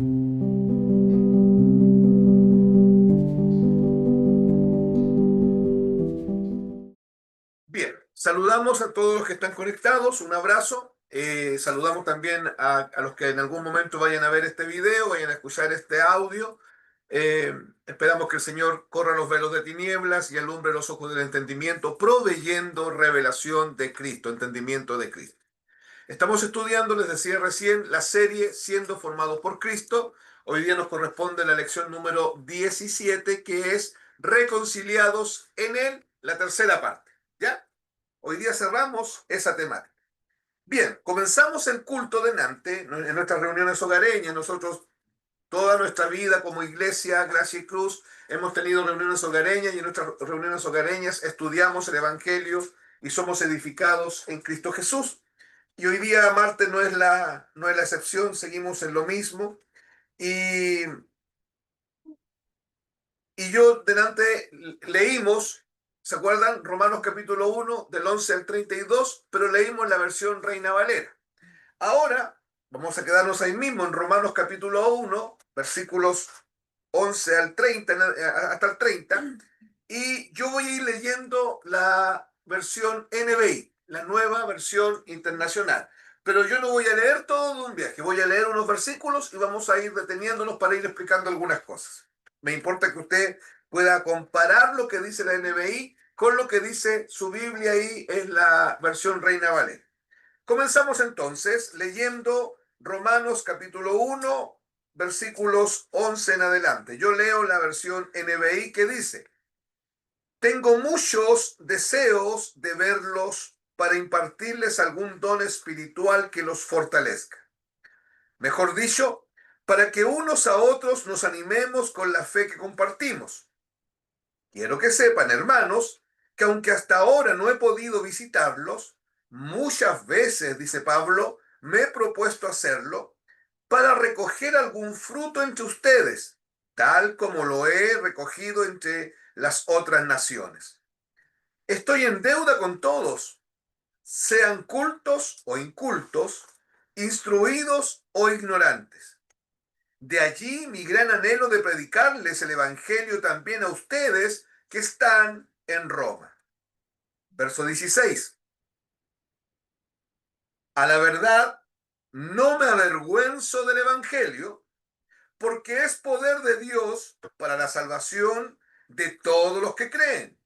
Bien, saludamos a todos los que están conectados, un abrazo. Saludamos también a los que en algún momento vayan a ver este video, vayan a escuchar este audio. Eh, Esperamos que el Señor corra los velos de tinieblas y alumbre los ojos del entendimiento, proveyendo revelación de Cristo, entendimiento de Cristo. Estamos estudiando, les decía recién, la serie Siendo Formados por Cristo. Hoy día nos corresponde la lección número 17, que es Reconciliados en Él, la tercera parte. ¿Ya? Hoy día cerramos esa temática. Bien, comenzamos el culto de Nante en nuestras reuniones hogareñas. Nosotros, toda nuestra vida como iglesia, Gracia y Cruz, hemos tenido reuniones hogareñas y en nuestras reuniones hogareñas estudiamos el Evangelio y somos edificados en Cristo Jesús. Y hoy día, Marte, no es la excepción, seguimos en lo mismo. Y, y yo delante leímos, ¿se acuerdan? Romanos capítulo 1, del 11 al 32, pero leímos la versión Reina Valera. Ahora vamos a quedarnos ahí mismo en Romanos capítulo 1, versículos 11 al 30, hasta el 30, y yo voy a ir leyendo la versión NBI, la nueva versión internacional. Pero yo no voy a leer todo de un viaje, voy a leer unos versículos y vamos a ir deteniéndonos para ir explicando algunas cosas. Me importa que usted pueda comparar lo que dice la NBI con lo que dice su Biblia ahí en la versión Reina Valera. Comenzamos entonces leyendo Romanos capítulo 1, versículos 11 en adelante. Yo leo la versión NBI que dice: Tengo muchos deseos de verlos para impartirles algún don espiritual que los fortalezca. Mejor dicho, para que unos a otros nos animemos con la fe que compartimos. Quiero que sepan, hermanos, que aunque hasta ahora no he podido visitarlos, muchas veces, dice Pablo, me he propuesto hacerlo para recoger algún fruto entre ustedes, tal como lo he recogido entre las otras naciones. Estoy en deuda con todos, sean cultos o incultos, instruidos o ignorantes. De allí mi gran anhelo de predicarles el Evangelio también a ustedes que están en Roma. Verso 16. A la verdad, no me avergüenzo del Evangelio, porque es poder de Dios para la salvación de todos los que creen,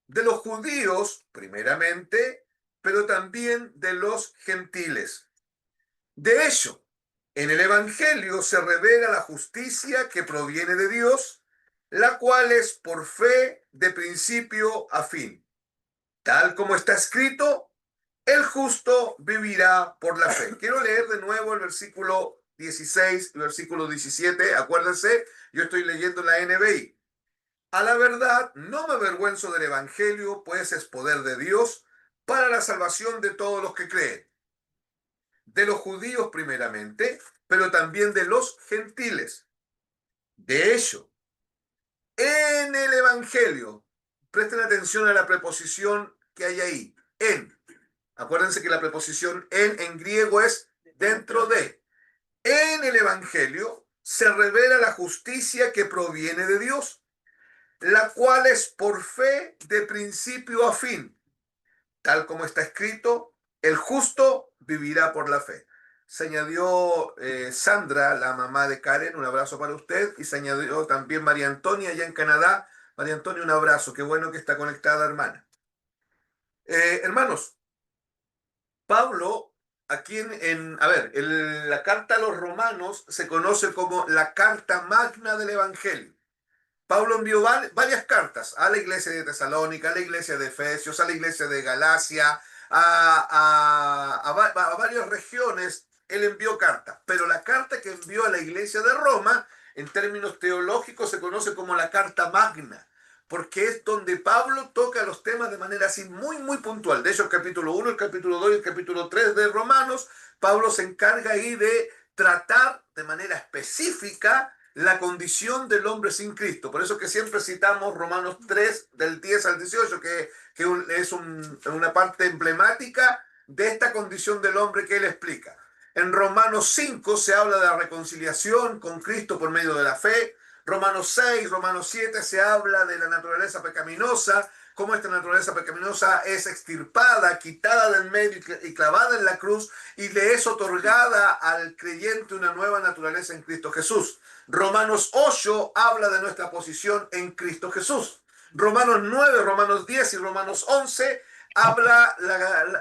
de los judíos primeramente, pero también de los gentiles. De hecho, en el Evangelio se revela la justicia que proviene de Dios, la cual es por fe de principio a fin. Tal como está escrito, el justo vivirá por la fe. Quiero leer de nuevo el versículo 16 y versículo 17. Acuérdense, yo estoy leyendo la NBI. A la verdad, no me avergüenzo del Evangelio, pues es poder de Dios para la salvación de todos los que creen. De los judíos primeramente, pero también de los gentiles. De hecho, en el Evangelio, presten atención a la preposición que hay ahí, en. Acuérdense que la preposición en griego es dentro de. En el Evangelio se revela la justicia que proviene de Dios, la cual es por fe de principio a fin. Tal como está escrito, el justo vivirá por la fe. Se añadió Sandra, la mamá de Karen, un abrazo para usted, y se añadió también María Antonia allá en Canadá. María Antonia, un abrazo, qué bueno que está conectada, hermana. Hermanos, Pablo, aquí la carta a los romanos se conoce como la carta magna del Evangelio. Pablo envió varias cartas a la iglesia de Tesalónica, a la iglesia de Efesios, a la iglesia de Galacia, a varias regiones. Él envió cartas, pero la carta que envió a la iglesia de Roma, en términos teológicos, se conoce como la carta magna, porque es donde Pablo toca los temas de manera así muy, muy puntual. De hecho, el capítulo 1, el capítulo 2 y el capítulo 3 de Romanos, Pablo se encarga ahí de tratar de manera específica la condición del hombre sin Cristo. Por eso que siempre citamos Romanos 3, del 10 al 18, que es una parte emblemática de esta condición del hombre que él explica. En Romanos 5 se habla de la reconciliación con Cristo por medio de la fe. Romanos 6, Romanos 7 se habla de la naturaleza pecaminosa, cómo esta naturaleza pecaminosa es extirpada, quitada del medio y clavada en la cruz, y le es otorgada al creyente una nueva naturaleza en Cristo Jesús. Romanos 8 habla de nuestra posición en Cristo Jesús. Romanos 9, Romanos 10 y Romanos 11 habla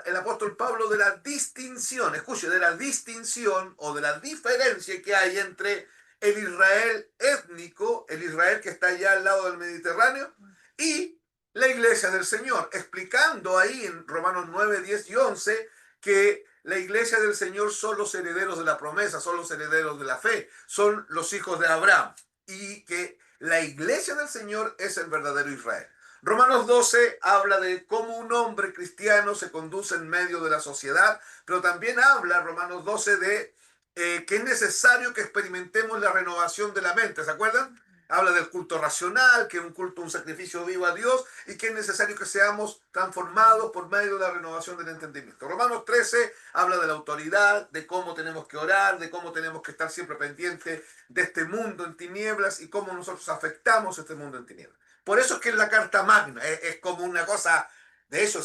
el apóstol Pablo de la distinción, escuche, de la distinción o de la diferencia que hay entre el Israel étnico, el Israel que está allá al lado del Mediterráneo, y la iglesia del Señor, explicando ahí en Romanos 9, 10 y 11 que la iglesia del Señor son los herederos de la promesa, son los herederos de la fe, son los hijos de Abraham, y que la iglesia del Señor es el verdadero Israel. Romanos 12 habla de cómo un hombre cristiano se conduce en medio de la sociedad, pero también habla, Romanos 12, de que es necesario que experimentemos la renovación de la mente, ¿se acuerdan? Habla del culto racional, que es un culto, un sacrificio vivo a Dios, y que es necesario que seamos transformados por medio de la renovación del entendimiento. Romanos 13 habla de la autoridad, de cómo tenemos que orar, de cómo tenemos que estar siempre pendientes de este mundo en tinieblas y cómo nosotros afectamos este mundo en tinieblas. Por eso es que es la carta magna, es como una cosa, de eso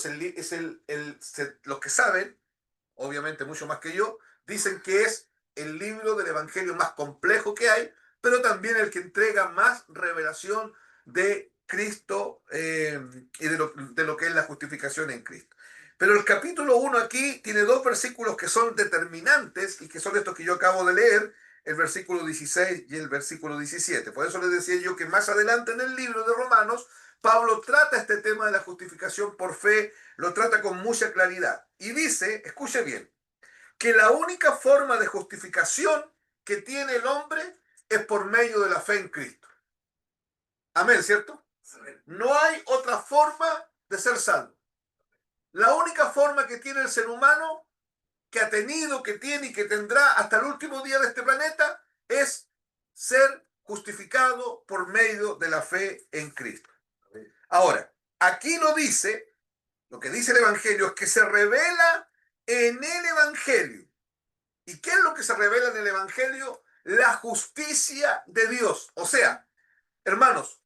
los que saben, obviamente mucho más que yo, dicen que es el libro del Evangelio más complejo que hay, pero también el que entrega más revelación de Cristo y de lo que es la justificación en Cristo. Pero el capítulo 1 aquí tiene dos versículos que son determinantes y que son estos que yo acabo de leer, el versículo 16 y el versículo 17. Por eso les decía yo que más adelante en el libro de Romanos, Pablo trata este tema de la justificación por fe, lo trata con mucha claridad. Y dice, escuche bien, que la única forma de justificación que tiene el hombre es por medio de la fe en Cristo. Amén, ¿cierto? No hay otra forma de ser salvo. La única forma que tiene el ser humano, que ha tenido, que tiene y que tendrá hasta el último día de este planeta, es ser justificado por medio de la fe en Cristo. Ahora, aquí lo que dice el Evangelio es que se revela en el Evangelio. ¿Y qué es lo que se revela en el Evangelio? La justicia de Dios. O sea, hermanos,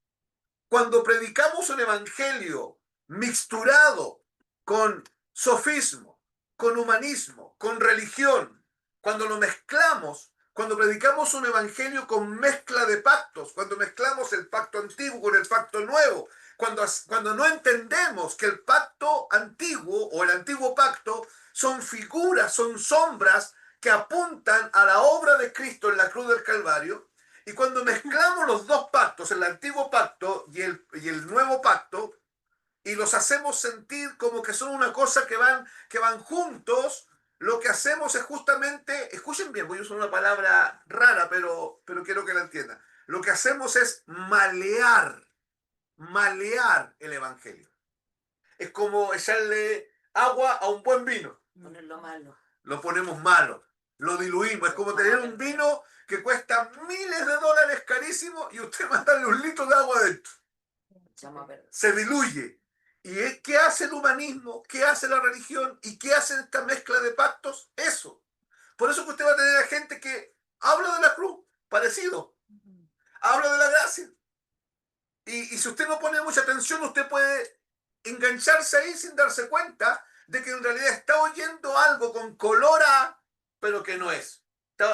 cuando predicamos un evangelio mixturado con sofismo, con humanismo, con religión, cuando lo mezclamos, cuando predicamos un evangelio con mezcla de pactos, cuando mezclamos el pacto antiguo con el pacto nuevo, cuando no entendemos que el pacto antiguo o el antiguo pacto son figuras, son sombras que apuntan a la obra de Cristo en la cruz del Calvario, y cuando mezclamos los dos pactos, el antiguo pacto y el nuevo pacto, y los hacemos sentir como que son una cosa que van juntos, lo que hacemos es justamente, escuchen bien, voy a usar una palabra rara, pero quiero que la entiendan. Lo que hacemos es malear el evangelio. Es como echarle agua a un buen vino. Ponerlo malo. Lo ponemos malo, lo diluimos. Es como tener un vino que cuesta miles de dólares carísimo y usted mandarle un litro de agua adentro. Se diluye. ¿Y qué hace el humanismo? ¿Qué hace la religión? ¿Y qué hace esta mezcla de pactos? Eso. Por eso que usted va a tener a gente que habla de la cruz, parecido. Habla de la gracia. Y si usted no pone mucha atención, usted puede engancharse ahí sin darse cuenta de que en realidad está oyendo algo con color A, pero que no es.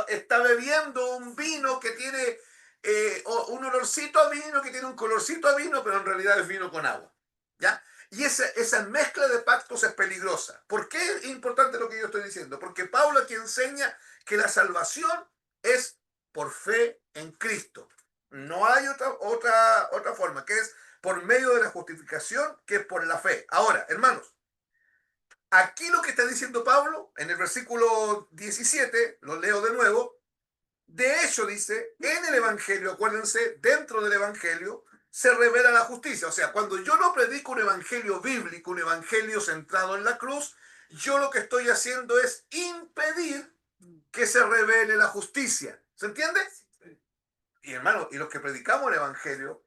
Está bebiendo un vino que tiene un olorcito a vino, que tiene un colorcito a vino, pero en realidad es vino con agua. ¿Ya? Y esa mezcla de pactos es peligrosa. ¿Por qué es importante lo que yo estoy diciendo? Porque Pablo aquí enseña que la salvación es por fe en Cristo. No hay otra forma, que es por medio de la justificación, que es por la fe. Ahora, hermanos, aquí lo que está diciendo Pablo, en el versículo 17, lo leo de nuevo, de hecho dice, en el Evangelio, acuérdense, dentro del Evangelio, se revela la justicia. O sea, cuando yo no predico un Evangelio bíblico, un Evangelio centrado en la cruz, yo lo que estoy haciendo es impedir que se revele la justicia. ¿Se entiende? Y hermano, y los que predicamos el Evangelio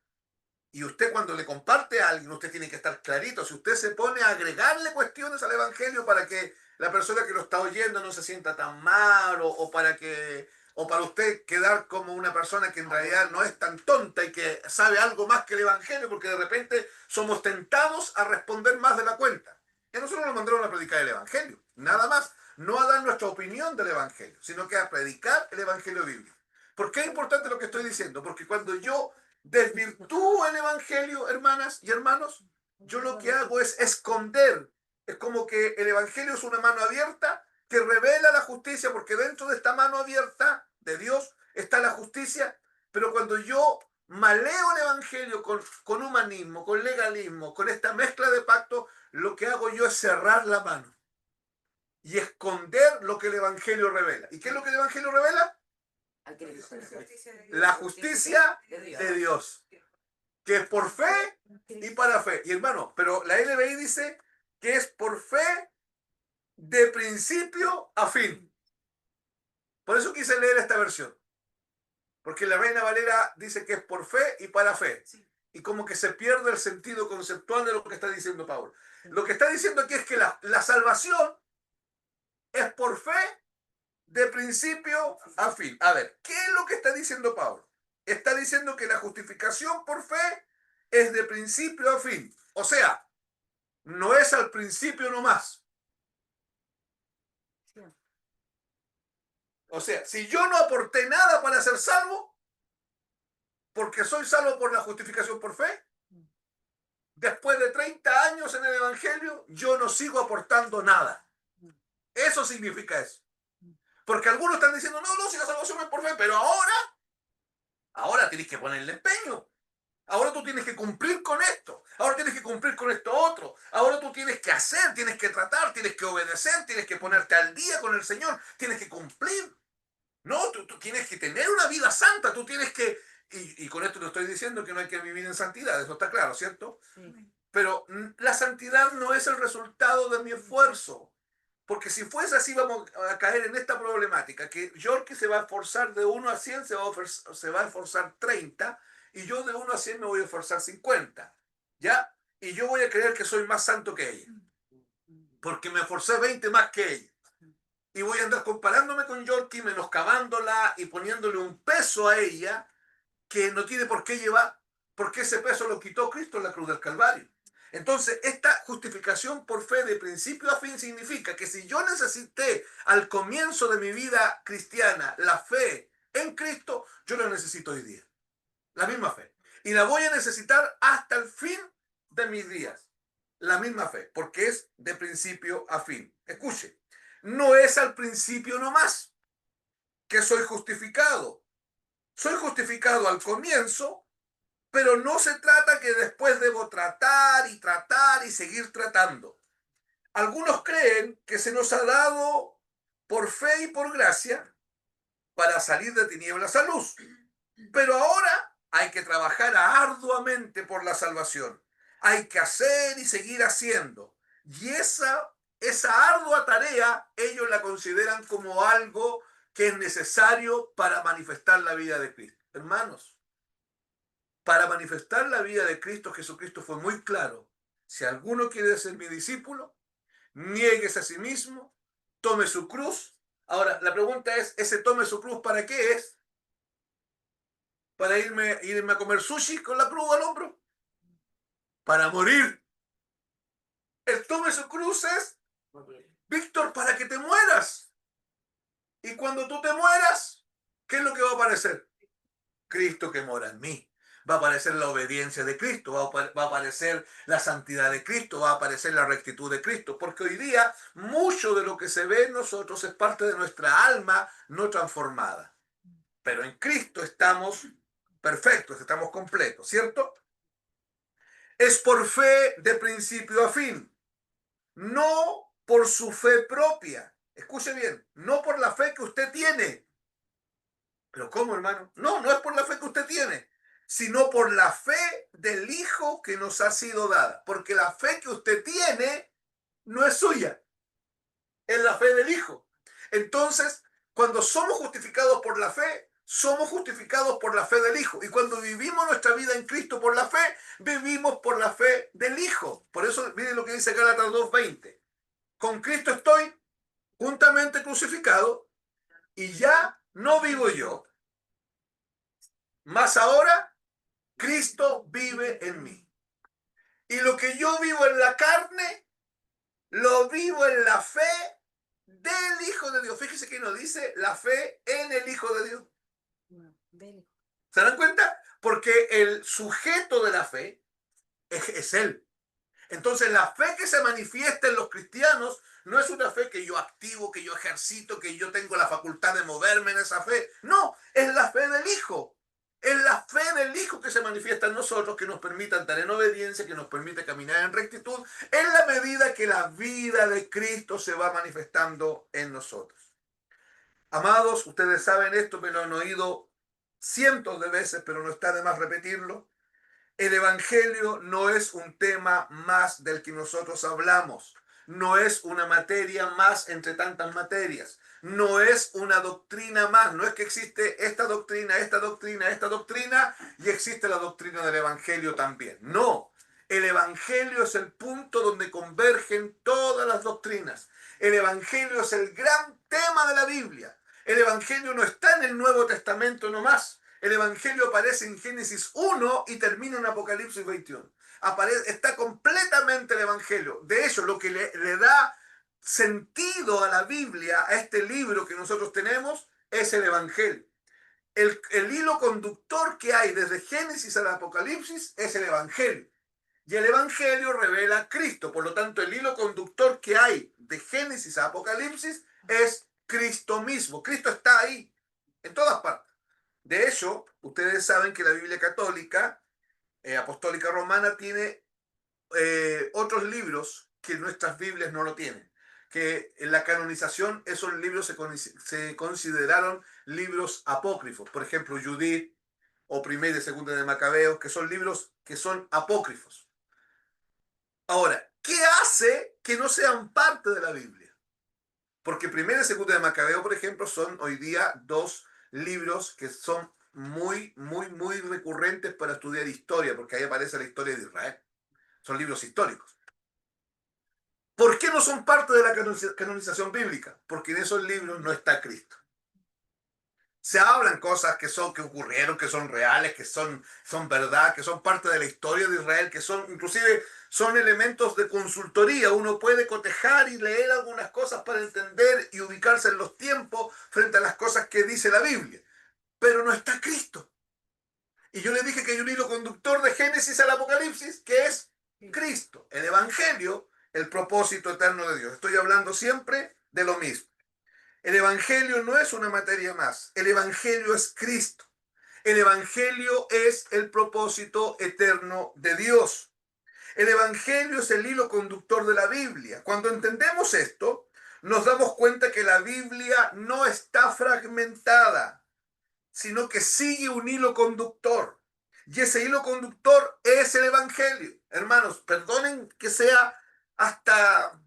Y usted cuando le comparte a alguien, usted tiene que estar clarito. Si usted se pone a agregarle cuestiones al Evangelio para que la persona que lo está oyendo no se sienta tan mal o para usted quedar como una persona que en realidad no es tan tonta y que sabe algo más que el Evangelio, porque de repente somos tentados a responder más de la cuenta. Y a nosotros nos mandaron a predicar el Evangelio, nada más. No a dar nuestra opinión del Evangelio, sino que a predicar el Evangelio bíblico. ¿Por qué es importante lo que estoy diciendo? Porque cuando yo desvirtúo el Evangelio, hermanas y hermanos, yo lo que hago es esconder. Es como que el Evangelio es una mano abierta que revela la justicia, porque dentro de esta mano abierta de Dios está la justicia, pero cuando yo maleo el Evangelio con humanismo, con legalismo, con esta mezcla de pactos, lo que hago yo es cerrar la mano y esconder lo que el Evangelio revela. ¿Y qué es lo que el Evangelio revela? La justicia de Dios, que es por fe y para fe. Y hermano, pero la NBI dice que es por fe de principio a fin. Por eso quise leer esta versión, porque la Reina Valera dice que es por fe y para fe. Y como que se pierde el sentido conceptual de lo que está diciendo Pablo. Lo que está diciendo aquí es que la salvación es por fe de principio a fin. A ver, ¿qué es lo que está diciendo Pablo? Está diciendo que la justificación por fe es de principio a fin. O sea, no es al principio nomás. O sea, si yo no aporté nada para ser salvo, porque soy salvo por la justificación por fe, después de 30 años en el Evangelio, yo no sigo aportando nada. Eso significa eso. Porque algunos están diciendo, no, si la salvación es por fe, pero ahora tienes que ponerle empeño. Ahora tú tienes que cumplir con esto. Ahora tienes que cumplir con esto otro. Ahora tú tienes que hacer, tienes que tratar, tienes que obedecer, tienes que ponerte al día con el Señor, tienes que cumplir. No, tú tienes que tener una vida santa, tú tienes que... Y con esto te estoy diciendo que no hay que vivir en santidad, eso está claro, ¿cierto? Sí. Pero la santidad no es el resultado de mi esfuerzo. Porque si fuese así, vamos a caer en esta problemática, que Yorkie se va a esforzar de 1 a 100, se va a esforzar 30, y yo de 1 a 100 me voy a esforzar 50, ¿ya? Y yo voy a creer que soy más santo que ella, porque me esforcé 20 más que ella. Y voy a andar comparándome con Yorkie, menoscabándola y poniéndole un peso a ella que no tiene por qué llevar, porque ese peso lo quitó Cristo en la cruz del Calvario. Entonces, esta justificación por fe de principio a fin significa que si yo necesité al comienzo de mi vida cristiana la fe en Cristo, yo la necesito hoy día. La misma fe. Y la voy a necesitar hasta el fin de mis días. La misma fe, porque es de principio a fin. Escuche, no es al principio nomás que soy justificado. Soy justificado al comienzo, pero no se trata que después debo tratar y seguir tratando. Algunos creen que se nos ha dado por fe y por gracia para salir de tinieblas a luz. Pero ahora hay que trabajar arduamente por la salvación. Hay que hacer y seguir haciendo. Y esa ardua tarea ellos la consideran como algo que es necesario para manifestar la vida de Cristo. Hermanos, para manifestar la vida de Cristo, Jesucristo fue muy claro. Si alguno quiere ser mi discípulo, niéguese a sí mismo, tome su cruz. Ahora, la pregunta es, ¿ese tome su cruz para qué es? ¿Para irme a comer sushi con la cruz al hombro? Para morir. El tome su cruz es, Víctor, para que te mueras. Y cuando tú te mueras, ¿qué es lo que va a aparecer? Cristo que mora en mí. Va a aparecer la obediencia de Cristo, va a aparecer la santidad de Cristo, va a aparecer la rectitud de Cristo, porque hoy día mucho de lo que se ve en nosotros es parte de nuestra alma no transformada. Pero en Cristo estamos perfectos, estamos completos, ¿cierto? Es por fe de principio a fin, no por su fe propia. Escuche bien, no por la fe que usted tiene. ¿Pero cómo, hermano? No es por la fe que usted tiene, sino por la fe del Hijo que nos ha sido dada. Porque la fe que usted tiene no es suya, es la fe del Hijo. Entonces, cuando somos justificados por la fe, somos justificados por la fe del Hijo. Y cuando vivimos nuestra vida en Cristo por la fe, vivimos por la fe del Hijo. Por eso miren lo que dice Gálatas 2:20. Con Cristo estoy juntamente crucificado y ya no vivo yo, mas ahora Cristo vive en mí. Y lo que yo vivo en la carne, lo vivo en la fe del Hijo de Dios. Fíjese que nos dice la fe en el Hijo de Dios. ¿Se dan cuenta? Porque el sujeto de la fe es Él. Entonces la fe que se manifiesta en los cristianos no es una fe que yo activo, que yo ejercito, que yo tengo la facultad de moverme en esa fe. No, es la fe del Hijo. Es la fe del Hijo que se manifiesta en nosotros, que nos permite andar en obediencia, que nos permite caminar en rectitud, en la medida que la vida de Cristo se va manifestando en nosotros. Amados, ustedes saben esto, me lo han oído cientos de veces, pero no está de más repetirlo. El Evangelio no es un tema más del que nosotros hablamos, no es una materia más entre tantas materias, no es una doctrina más, no es que existe esta doctrina, esta doctrina, esta doctrina y existe la doctrina del Evangelio también. No, el Evangelio es el punto donde convergen todas las doctrinas. El Evangelio es el gran tema de la Biblia. El Evangelio no está en el Nuevo Testamento nomás. El Evangelio aparece en Génesis 1 y termina en Apocalipsis 21. Está completamente el Evangelio. De hecho, lo que le da sentido a la Biblia, a este libro que nosotros tenemos, es el Evangelio. El hilo conductor que hay desde Génesis al Apocalipsis es el Evangelio. Y el Evangelio revela a Cristo. Por lo tanto, el hilo conductor que hay de Génesis a Apocalipsis es Cristo mismo. Cristo está ahí, en todas partes. De hecho, ustedes saben que la Biblia católica, apostólica romana, tiene otros libros que nuestras Biblias no lo tienen. Que en la canonización esos libros se consideraron libros apócrifos. Por ejemplo, Judith o Primera y Segunda de Macabeos, que son libros que son apócrifos. Ahora, ¿qué hace que no sean parte de la Biblia? Porque Primera y Segunda de Macabeo, por ejemplo, son hoy día dos libros que son muy recurrentes para estudiar historia, porque ahí aparece la historia de Israel. Son libros históricos. ¿Por qué no son parte de la canonización bíblica? Porque en esos libros no está Cristo. Se hablan cosas que ocurrieron, que son reales, que son verdad, que son parte de la historia de Israel, que son inclusive son elementos de consultoría. Uno puede cotejar y leer algunas cosas para entender y ubicarse en los tiempos frente a las cosas que dice la Biblia. Pero no está Cristo. Y yo le dije que hay un hilo conductor de Génesis al Apocalipsis, que es Cristo, el Evangelio, el propósito eterno de Dios. Estoy hablando siempre de lo mismo. El Evangelio no es una materia más. El Evangelio es Cristo. El Evangelio es el propósito eterno de Dios. El Evangelio es el hilo conductor de la Biblia. Cuando entendemos esto, nos damos cuenta que la Biblia no está fragmentada, sino que sigue un hilo conductor. Y ese hilo conductor es el Evangelio. Hermanos, perdonen que sea hasta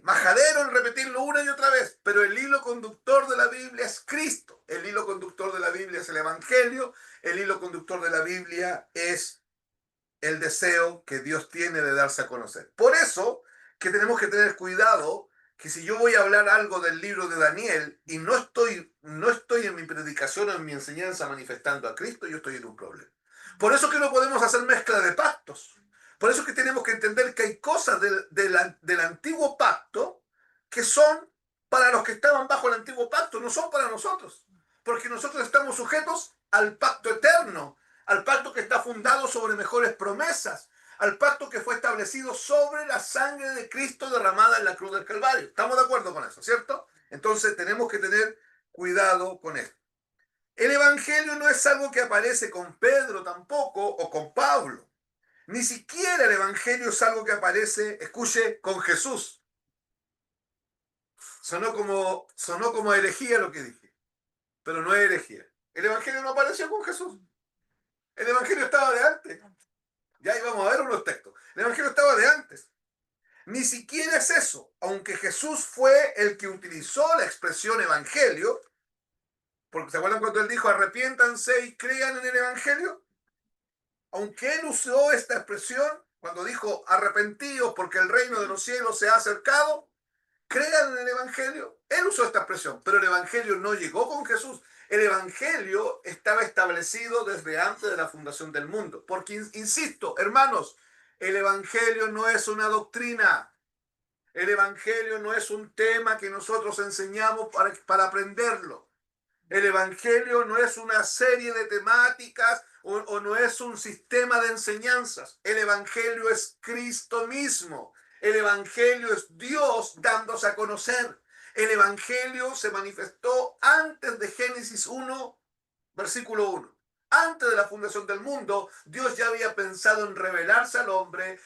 majadero en repetirlo una y otra vez, pero el hilo conductor de la Biblia es Cristo. El hilo conductor de la Biblia es el Evangelio. El hilo conductor de la Biblia es el deseo que Dios tiene de darse a conocer. Por eso que tenemos que tener cuidado que si yo voy a hablar algo del libro de Daniel y no estoy en mi predicación o en mi enseñanza manifestando a Cristo, yo estoy en un problema. Por eso que no podemos hacer mezcla de pactos. Por eso que tenemos que entender que hay cosas del antiguo pacto que son para los que estaban bajo el antiguo pacto, no son para nosotros. Porque nosotros estamos sujetos al pacto eterno, al pacto que está fundado sobre mejores promesas, al pacto que fue establecido sobre la sangre de Cristo derramada en la cruz del Calvario. ¿Estamos de acuerdo con eso, cierto? Entonces tenemos que tener cuidado con esto. El Evangelio no es algo que aparece con Pedro tampoco o con Pablo. Ni siquiera el Evangelio es algo que aparece, escuche, con Jesús. Sonó como herejía lo que dije, pero no es herejía. El Evangelio no apareció con Jesús. El Evangelio estaba de antes. Ya íbamos a ver unos textos. El Evangelio estaba de antes. Ni siquiera es eso. Aunque Jesús fue el que utilizó la expresión Evangelio, Porque ¿se acuerdan cuando él dijo arrepiéntanse y crean en el Evangelio? Aunque él usó esta expresión, cuando dijo arrepentíos porque el reino de los cielos se ha acercado, crean en el Evangelio. Él usó esta expresión, pero el Evangelio no llegó con Jesús. El Evangelio estaba establecido desde antes de la fundación del mundo. Porque, insisto, hermanos, el Evangelio no es una doctrina. El Evangelio no es un tema que nosotros enseñamos para aprenderlo. El Evangelio no es una serie de temáticas o no es un sistema de enseñanzas. El Evangelio es Cristo mismo. El Evangelio es Dios dándose a conocer. El Evangelio se manifestó antes de Génesis 1, versículo 1. Antes de la fundación del mundo, Dios ya había pensado en revelarse al hombre,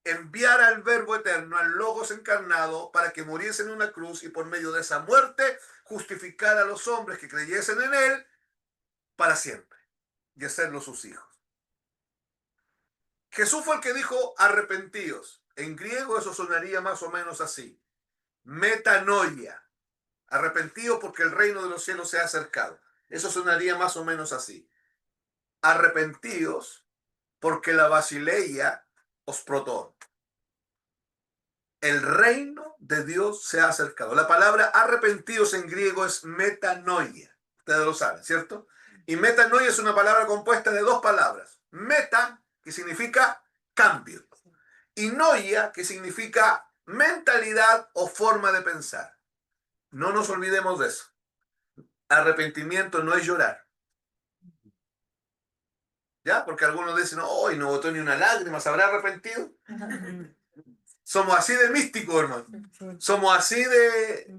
enviar al Verbo eterno, al Logos encarnado, para que muriese en una cruz y por medio de esa muerte justificar a los hombres que creyesen en él para siempre y hacerlos sus hijos. Jesús fue el que dijo arrepentíos. En griego eso sonaría más o menos así. Metanoia. Arrepentíos porque el reino de los cielos se ha acercado. Eso sonaría más o menos así. Arrepentíos porque la basileia os protón. El reino de Dios se ha acercado. La palabra arrepentidos en griego es metanoia. Ustedes lo saben, ¿cierto? Y metanoia es una palabra compuesta de dos palabras. Meta, que significa cambio, y noia, que significa mentalidad o forma de pensar. No nos olvidemos de eso. Arrepentimiento no es llorar. ¿Ya? Porque algunos dicen, hoy no botó ni una lágrima, ¿se habrá arrepentido? Somos así de místicos, hermano. Somos así de...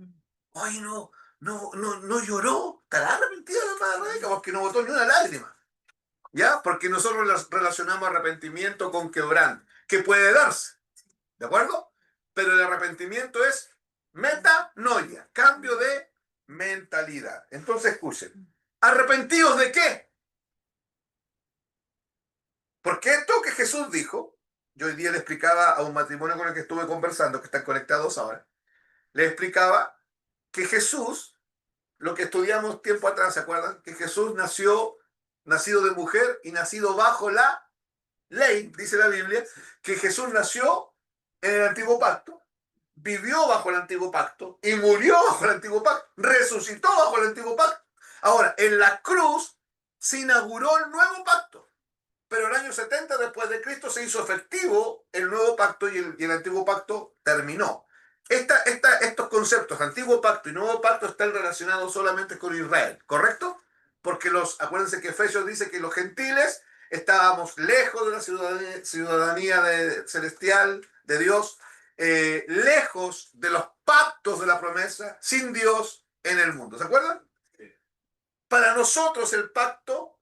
Ay, no lloró. ¿Estará arrepentido la madre Rebeca? Porque no botó ni una lágrima. ¿Ya? Porque nosotros relacionamos arrepentimiento con quebranto, que puede darse. ¿De acuerdo? Pero el arrepentimiento es metanoia, cambio de mentalidad. Entonces, escuchen. ¿Arrepentidos de qué? Porque esto que Jesús dijo, yo hoy día le explicaba a un matrimonio con el que estuve conversando, que están conectados ahora, le explicaba que Jesús, lo que estudiamos tiempo atrás, ¿se acuerdan? Que Jesús nacido de mujer y nacido bajo la ley, dice la Biblia, que Jesús nació en el antiguo pacto, vivió bajo el antiguo pacto y murió bajo el antiguo pacto, resucitó bajo el antiguo pacto. Ahora, en la cruz se inauguró el nuevo pacto. Pero el año 70 después de Cristo se hizo efectivo el nuevo pacto y el antiguo pacto terminó. Estos conceptos, antiguo pacto y nuevo pacto, están relacionados solamente con Israel, ¿correcto? Porque acuérdense que Efesios dice que los gentiles estábamos lejos de la ciudadanía celestial de Dios, lejos de los pactos de la promesa, sin Dios en el mundo. ¿Se acuerdan? Para nosotros el pacto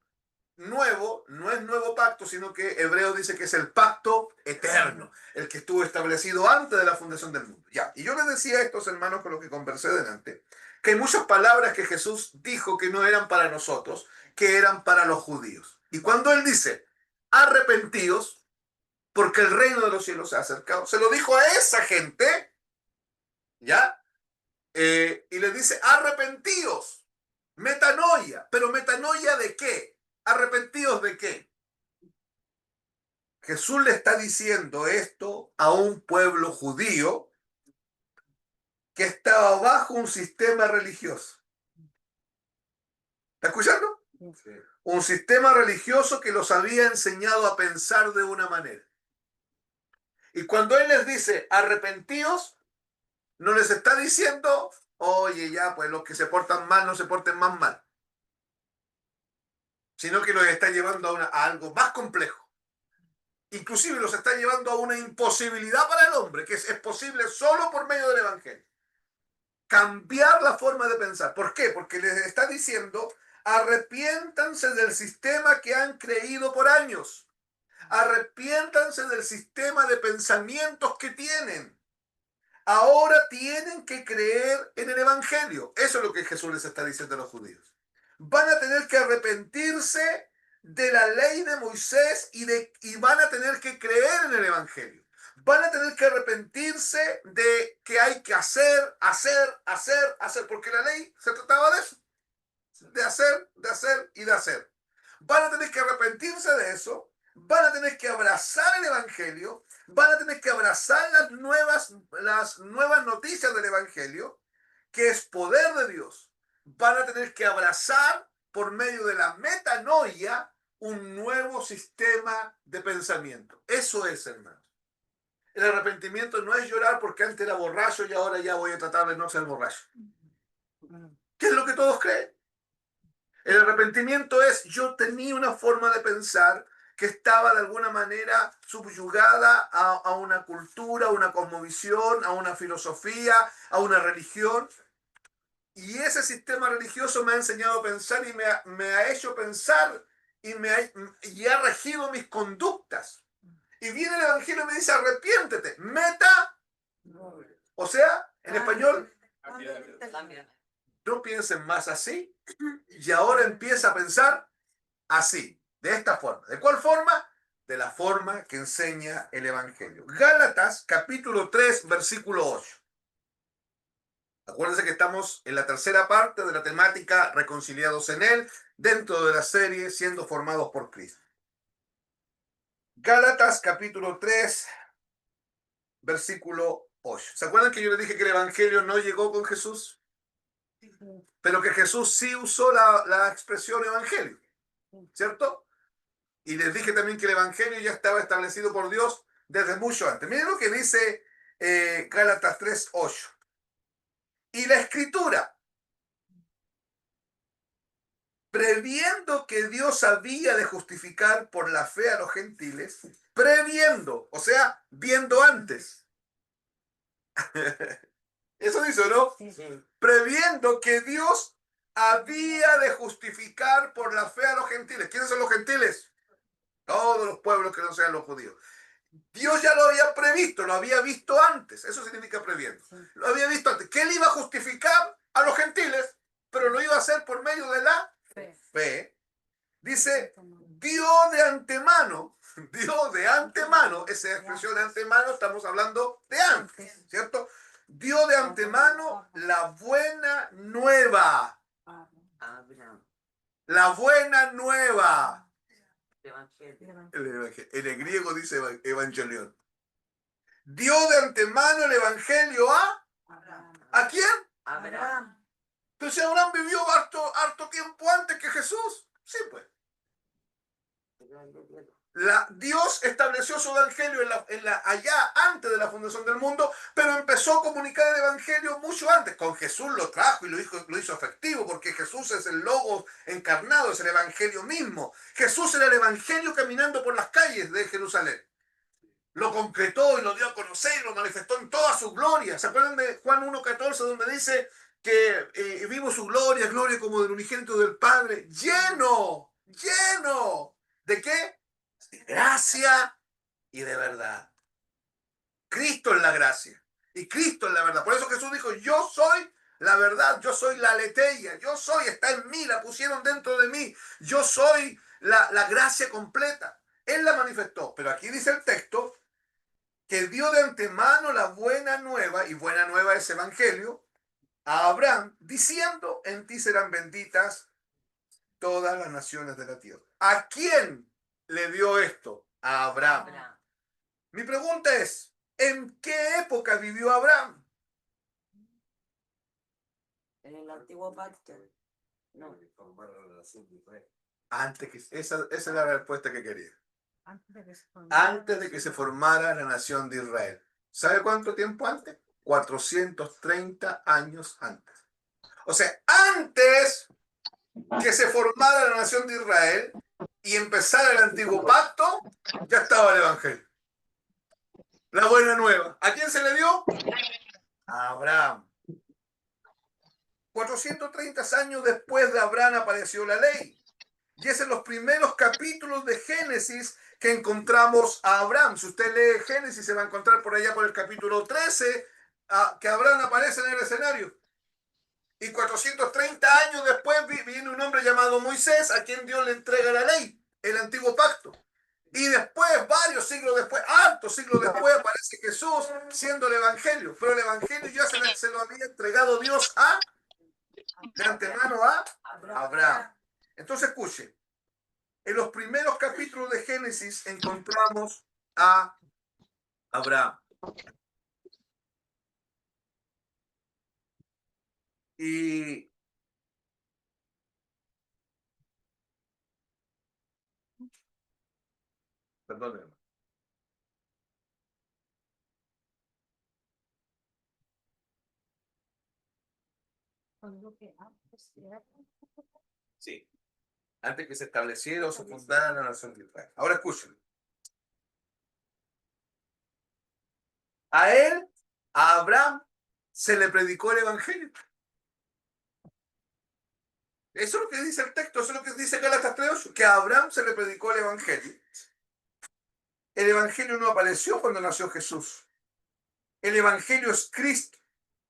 nuevo no es nuevo pacto, sino que Hebreo dice que es el pacto eterno, el que estuvo establecido antes de la fundación del mundo. Ya, y yo les decía a estos hermanos con los que conversé delante, que hay muchas palabras que Jesús dijo que no eran para nosotros, que eran para los judíos. Y cuando él dice, arrepentíos, porque el reino de los cielos se ha acercado, se lo dijo a esa gente, ¿ya? Y les dice, arrepentíos, metanoia, pero metanoia ¿de qué? ¿Arrepentidos de qué? Jesús le está diciendo esto a un pueblo judío que estaba bajo un sistema religioso. ¿Está escuchando? Sí. Un sistema religioso que los había enseñado a pensar de una manera. Y cuando Él les dice arrepentíos, no les está diciendo, oye, ya, pues los que se portan mal no se porten más mal. Sino que los está llevando a algo más complejo. Inclusive los está llevando a una imposibilidad para el hombre, que es posible solo por medio del Evangelio. Cambiar la forma de pensar. ¿Por qué? Porque les está diciendo, arrepiéntanse del sistema que han creído por años. Arrepiéntanse del sistema de pensamientos que tienen. Ahora tienen que creer en el Evangelio. Eso es lo que Jesús les está diciendo a los judíos. Van a tener que arrepentirse de la ley de Moisés y van a tener que creer en el Evangelio. Van a tener que arrepentirse de que hay que hacer, porque la ley se trataba de eso. de hacer, de hacer y de hacer. Van a tener que arrepentirse de eso, van a tener que abrazar el Evangelio, van a tener que abrazar las nuevas noticias del Evangelio, que es poder de Dios. Van a tener que abrazar por medio de la metanoia un nuevo sistema de pensamiento. Eso es, hermano. El arrepentimiento no es llorar porque antes era borracho y ahora ya voy a tratar de no ser borracho. ¿Qué es lo que todos creen? El arrepentimiento es: yo tenía una forma de pensar que estaba de alguna manera subyugada a una cultura, a una cosmovisión, a una filosofía, a una religión. Y ese sistema religioso me ha enseñado a pensar y me ha hecho pensar y ha regido mis conductas. Y viene el Evangelio y me dice: arrepiéntete, meta. O sea, en español, no piensen más así. Y ahora empieza a pensar así, de esta forma. ¿De cuál forma? De la forma que enseña el Evangelio. Gálatas, capítulo 3, versículo 8. Acuérdense que estamos en la tercera parte de la temática reconciliados en Él, dentro de la serie Siendo formados por Cristo. Gálatas, capítulo 3, versículo 8. ¿Se acuerdan que yo les dije que el Evangelio no llegó con Jesús? Pero que Jesús sí usó la expresión Evangelio, ¿cierto? Y les dije también que el Evangelio ya estaba establecido por Dios desde mucho antes. Miren lo que dice Gálatas 3, 8. Y la Escritura, previendo que Dios había de justificar por la fe a los gentiles, previendo, o sea, viendo antes. Eso dice, ¿no? Sí. Previendo que Dios había de justificar por la fe a los gentiles. ¿Quiénes son los gentiles? Todos los pueblos que no sean los judíos. Dios ya lo había previsto, lo había visto antes. Eso significa previendo. Lo había visto antes. Que Él iba a justificar a los gentiles, pero lo iba a hacer por medio de la fe. Dice, dio de antemano, esa expresión de antemano, estamos hablando de antes, ¿cierto? Dio de antemano la buena nueva. La buena nueva. En el griego dice evangelión. Dio de antemano el evangelio ¿a quién? Abraham. Entonces Abraham vivió harto tiempo antes que Jesús. Sí, pues. Dios estableció su evangelio allá antes de la fundación del mundo, pero empezó a comunicar el evangelio mucho antes. Con Jesús lo trajo y lo hizo efectivo, porque Jesús es el Logos encarnado, es el evangelio mismo. Jesús era el evangelio caminando por las calles de Jerusalén. Lo concretó y lo dio a conocer y lo manifestó en toda su gloria. ¿Se acuerdan de Juan 1:14, donde dice que vimos su gloria, gloria como del unigénito del Padre, lleno ¿de qué? De gracia y de verdad. Cristo es la gracia y Cristo es la verdad. Por eso Jesús dijo: yo soy la verdad, yo soy la aletheia, yo soy, está en mí, la pusieron dentro de mí, yo soy la gracia completa. Él la manifestó, pero aquí dice el texto que dio de antemano la buena nueva, y buena nueva es evangelio, a Abraham, diciendo: en ti serán benditas todas las naciones de la tierra. ¿A quién le dio esto? A Abraham. Mi pregunta es: ¿en qué época vivió Abraham? En el antiguo pacto. No. Esa es la respuesta que quería. Antes de que se formara la nación de Israel. ¿Sabe cuánto tiempo antes? 430 años antes. O sea, antes que se formara la nación de Israel y empezara el antiguo pacto, ya estaba el evangelio. La buena nueva. ¿A quién se le dio? A Abraham. 430 años después de Abraham apareció la ley. Y es en los primeros capítulos de Génesis que encontramos a Abraham. Si usted lee Génesis, se va a encontrar por allá por el capítulo 13 que Abraham aparece en el escenario. Y 430 años después viene un hombre llamado Moisés, a quien Dios le entrega la ley, el antiguo pacto. Y después, varios siglos después, hartos siglos después, aparece Jesús siendo el evangelio. Pero el evangelio ya se lo había entregado Dios a de antemano a Abraham. Entonces, escuche, en los primeros capítulos de Génesis encontramos a Abraham. Y perdónenme. Sí, antes que se estableciera o se fundara la nación de Israel. Ahora escuchen. A él, a Abraham, se le predicó el evangelio. Eso es lo que dice el texto, eso es lo que dice Gálatas 3:8, que a Abraham se le predicó el evangelio. El evangelio no apareció cuando nació Jesús. El evangelio es Cristo.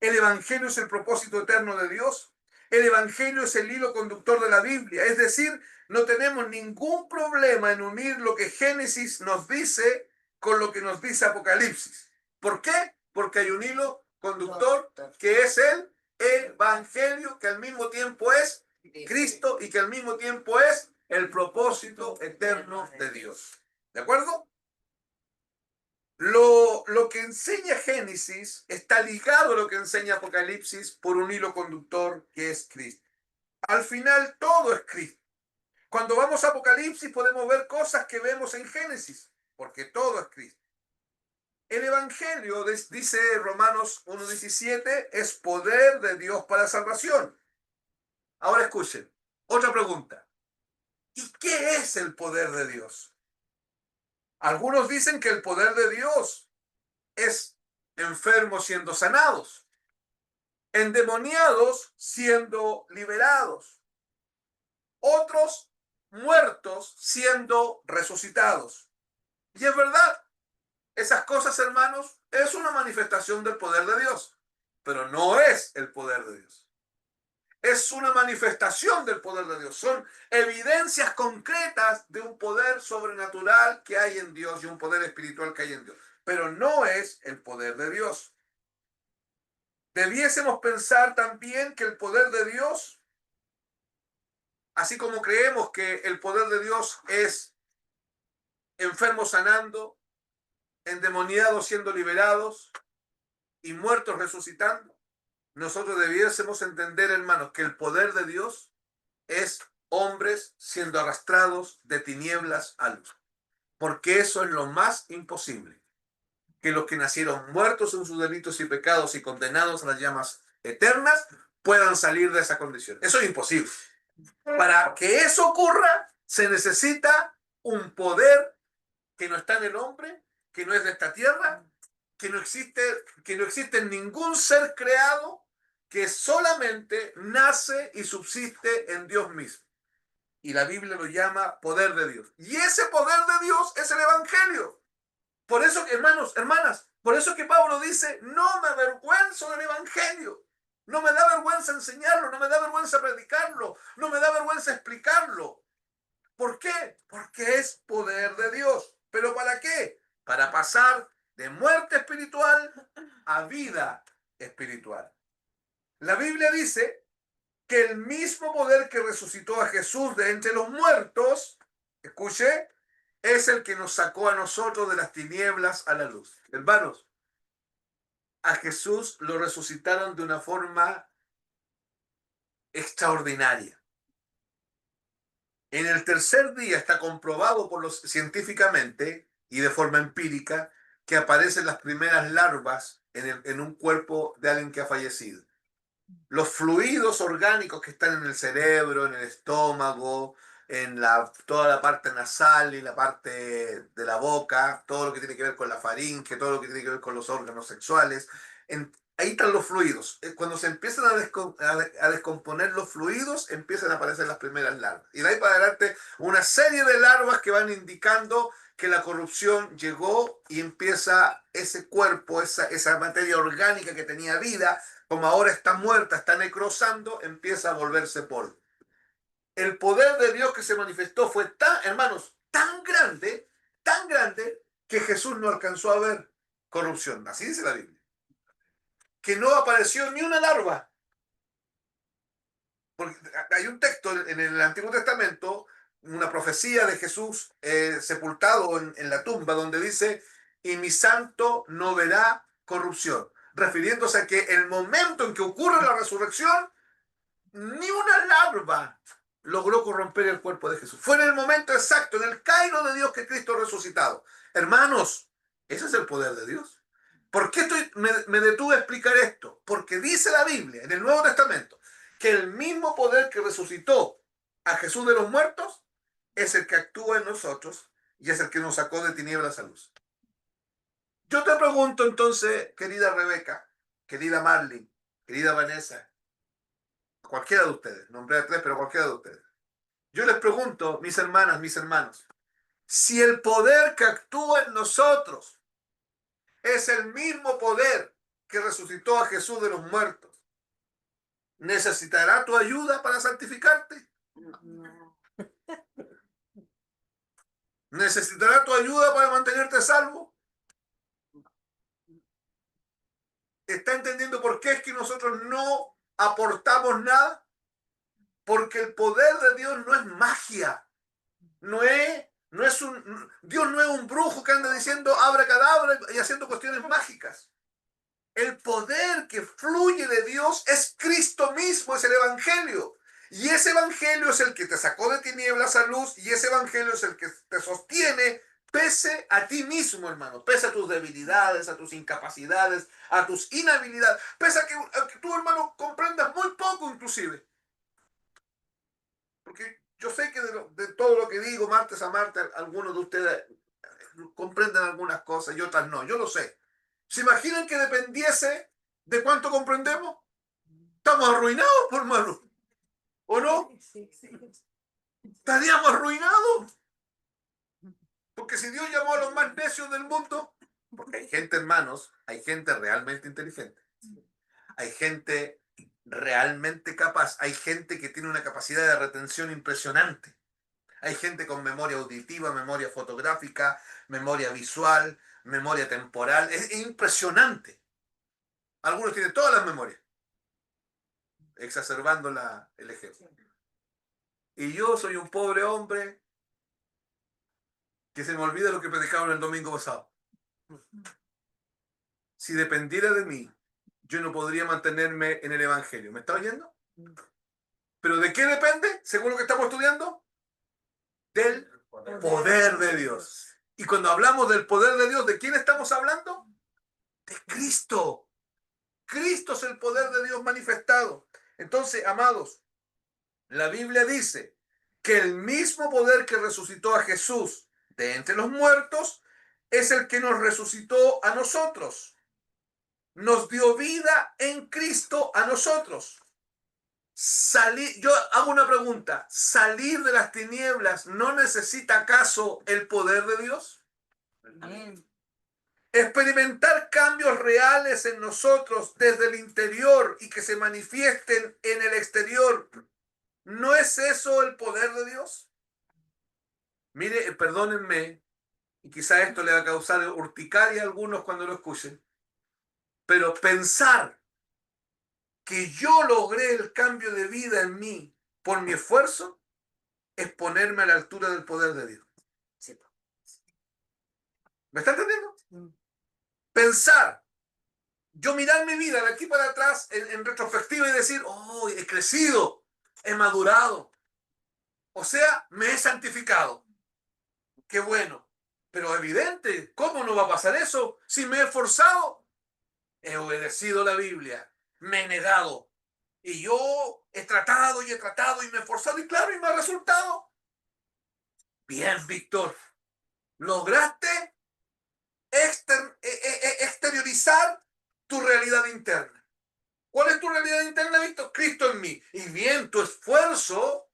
El evangelio es el propósito eterno de Dios. El evangelio es el hilo conductor de la Biblia. Es decir, no tenemos ningún problema en unir lo que Génesis nos dice con lo que nos dice Apocalipsis. ¿Por qué? Porque hay un hilo conductor que es el evangelio, que al mismo tiempo es Cristo y que al mismo tiempo es el propósito eterno de Dios. ¿De acuerdo? Lo que enseña Génesis está ligado a lo que enseña Apocalipsis por un hilo conductor que es Cristo. Al final todo es Cristo. Cuando vamos a Apocalipsis podemos ver cosas que vemos en Génesis, porque todo es Cristo. El Evangelio, dice Romanos 1:17, es poder de Dios para salvación. Ahora escuchen, otra pregunta. ¿Y qué es el poder de Dios? Algunos dicen que el poder de Dios es enfermos siendo sanados, endemoniados siendo liberados, otros muertos siendo resucitados. Y es verdad, esas cosas, hermanos, es una manifestación del poder de Dios, pero no es el poder de Dios. Es una manifestación del poder de Dios. Son evidencias concretas de un poder sobrenatural que hay en Dios y un poder espiritual que hay en Dios. Pero no es el poder de Dios. Debiésemos pensar también que el poder de Dios, así como creemos que el poder de Dios es enfermos sanando, endemoniados siendo liberados y muertos resucitando, nosotros debiésemos entender, hermanos, que el poder de Dios es hombres siendo arrastrados de tinieblas a luz. Porque eso es lo más imposible. Que los que nacieron muertos en sus delitos y pecados y condenados a las llamas eternas puedan salir de esa condición. Eso es imposible. Para que eso ocurra, se necesita un poder que no está en el hombre, que no es de esta tierra, que no existe en ningún ser creado, que solamente nace y subsiste en Dios mismo. Y la Biblia lo llama poder de Dios. Y ese poder de Dios es el Evangelio. Por eso, hermanos, hermanas, por eso que Pablo dice, no me avergüenzo del Evangelio. No me da vergüenza enseñarlo, no me da vergüenza predicarlo, no me da vergüenza explicarlo. ¿Por qué? Porque es poder de Dios. ¿Pero para qué? Para pasar de muerte espiritual a vida espiritual. La Biblia dice que el mismo poder que resucitó a Jesús de entre los muertos, escuche, es el que nos sacó a nosotros de las tinieblas a la luz. Hermanos, a Jesús lo resucitaron de una forma extraordinaria. En el tercer día está comprobado científicamente y de forma empírica que aparecen las primeras larvas en un cuerpo de alguien que ha fallecido. Los fluidos orgánicos que están en el cerebro, en el estómago, toda la parte nasal y la parte de la boca, todo lo que tiene que ver con la faringe, todo lo que tiene que ver con los órganos sexuales. Ahí están los fluidos. Cuando se empiezan a descomponer los fluidos, empiezan a aparecer las primeras larvas. Y de ahí para adelante, una serie de larvas que van indicando que la corrupción llegó y empieza ese cuerpo, esa materia orgánica que tenía vida, como ahora está muerta, está necrosando, empieza a volverse polvo. El poder de Dios que se manifestó fue tan, hermanos, tan grande, que Jesús no alcanzó a ver corrupción. Así dice la Biblia. Que no apareció ni una larva. Porque hay un texto en el Antiguo Testamento, una profecía de Jesús sepultado en la tumba, donde dice, y mi santo no verá corrupción, refiriéndose a que el momento en que ocurre la resurrección, ni una larva logró corromper el cuerpo de Jesús. Fue en el momento exacto, en el cairo de Dios, que Cristo ha resucitado. Hermanos, ese es el poder de Dios. ¿Por qué me detuve a explicar esto? Porque dice la Biblia en el Nuevo Testamento que el mismo poder que resucitó a Jesús de los muertos es el que actúa en nosotros y es el que nos sacó de tinieblas a luz. Yo te pregunto entonces, querida Rebeca, querida Marlene, querida Vanessa, cualquiera de ustedes, nombré a tres, pero cualquiera de ustedes. Yo les pregunto, mis hermanas, mis hermanos, si el poder que actúa en nosotros es el mismo poder que resucitó a Jesús de los muertos, ¿necesitará tu ayuda para santificarte? No. ¿Necesitará tu ayuda para mantenerte salvo? ¿Está entendiendo por qué es que nosotros no aportamos nada? Porque el poder de Dios no es magia. Dios no es un brujo que anda diciendo abracadabra y haciendo cuestiones mágicas. El poder que fluye de Dios es Cristo mismo, es el Evangelio. Y ese Evangelio es el que te sacó de tinieblas a luz, y ese Evangelio es el que te sostiene pese a ti mismo, hermano, pese a tus debilidades, a tus incapacidades, a tus inhabilidades, pese a que tú, hermano, comprendas muy poco inclusive. Porque yo sé que de todo lo que digo, martes a martes, algunos de ustedes comprenden algunas cosas y otras no. Yo lo sé. ¿Se imaginan que dependiese de cuánto comprendemos? Estamos arruinados, por hermano. ¿O no? Estaríamos arruinados. Porque si Dios llamó a los más necios del mundo, porque hay gente, hermanos, hay gente realmente inteligente. Hay gente realmente capaz. Hay gente que tiene una capacidad de retención impresionante. Hay gente con memoria auditiva, memoria fotográfica, memoria visual, memoria temporal. Es impresionante. Algunos tienen todas las memorias, exacerbando el ejemplo. Y yo soy un pobre hombre que se me olvida lo que predicaron el domingo pasado. Si dependiera de mí, yo no podría mantenerme en el Evangelio. ¿Me está oyendo? ¿Pero de qué depende, según lo que estamos estudiando? Del poder de Dios. Y cuando hablamos del poder de Dios, ¿de quién estamos hablando? De Cristo. Cristo es el poder de Dios manifestado. Entonces, amados, la Biblia dice que el mismo poder que resucitó a Jesús de entre los muertos es el que nos resucitó a nosotros. Nos dio vida en Cristo a nosotros. Yo hago una pregunta. ¿Salir de las tinieblas no necesita acaso el poder de Dios? Amén. Experimentar cambios reales en nosotros desde el interior y que se manifiesten en el exterior, ¿no es eso el poder de Dios? Mire, perdónenme, y quizá esto le va a causar urticaria a algunos cuando lo escuchen, pero pensar que yo logré el cambio de vida en mí por mi esfuerzo es ponerme a la altura del poder de Dios. Sí. ¿Me está entendiendo? Pensar, yo mirar mi vida de aquí para atrás en retrospectiva y decir, oh, he crecido, he madurado, o sea, me he santificado. Qué bueno. Pero evidente, ¿cómo no va a pasar eso? Si me he esforzado, he obedecido la Biblia, me he negado. Y yo he tratado y he tratado y me he esforzado y claro, y me ha resultado. Bien, Víctor. Lograste exteriorizar tu realidad interna. ¿Cuál es tu realidad interna, Víctor? Cristo en mí. Y bien, tu esfuerzo,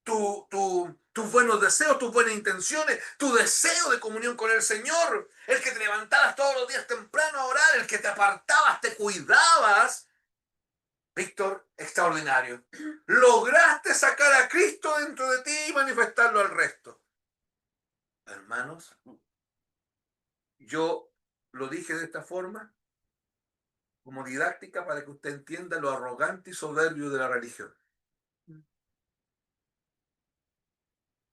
tus buenos deseos, tus buenas intenciones, tu deseo de comunión con el Señor, el que te levantabas todos los días temprano a orar, el que te apartabas, te cuidabas. Víctor, extraordinario. Lograste sacar a Cristo dentro de ti y manifestarlo al resto. Hermanos, yo lo dije de esta forma, como didáctica, para que usted entienda lo arrogante y soberbio de la religión.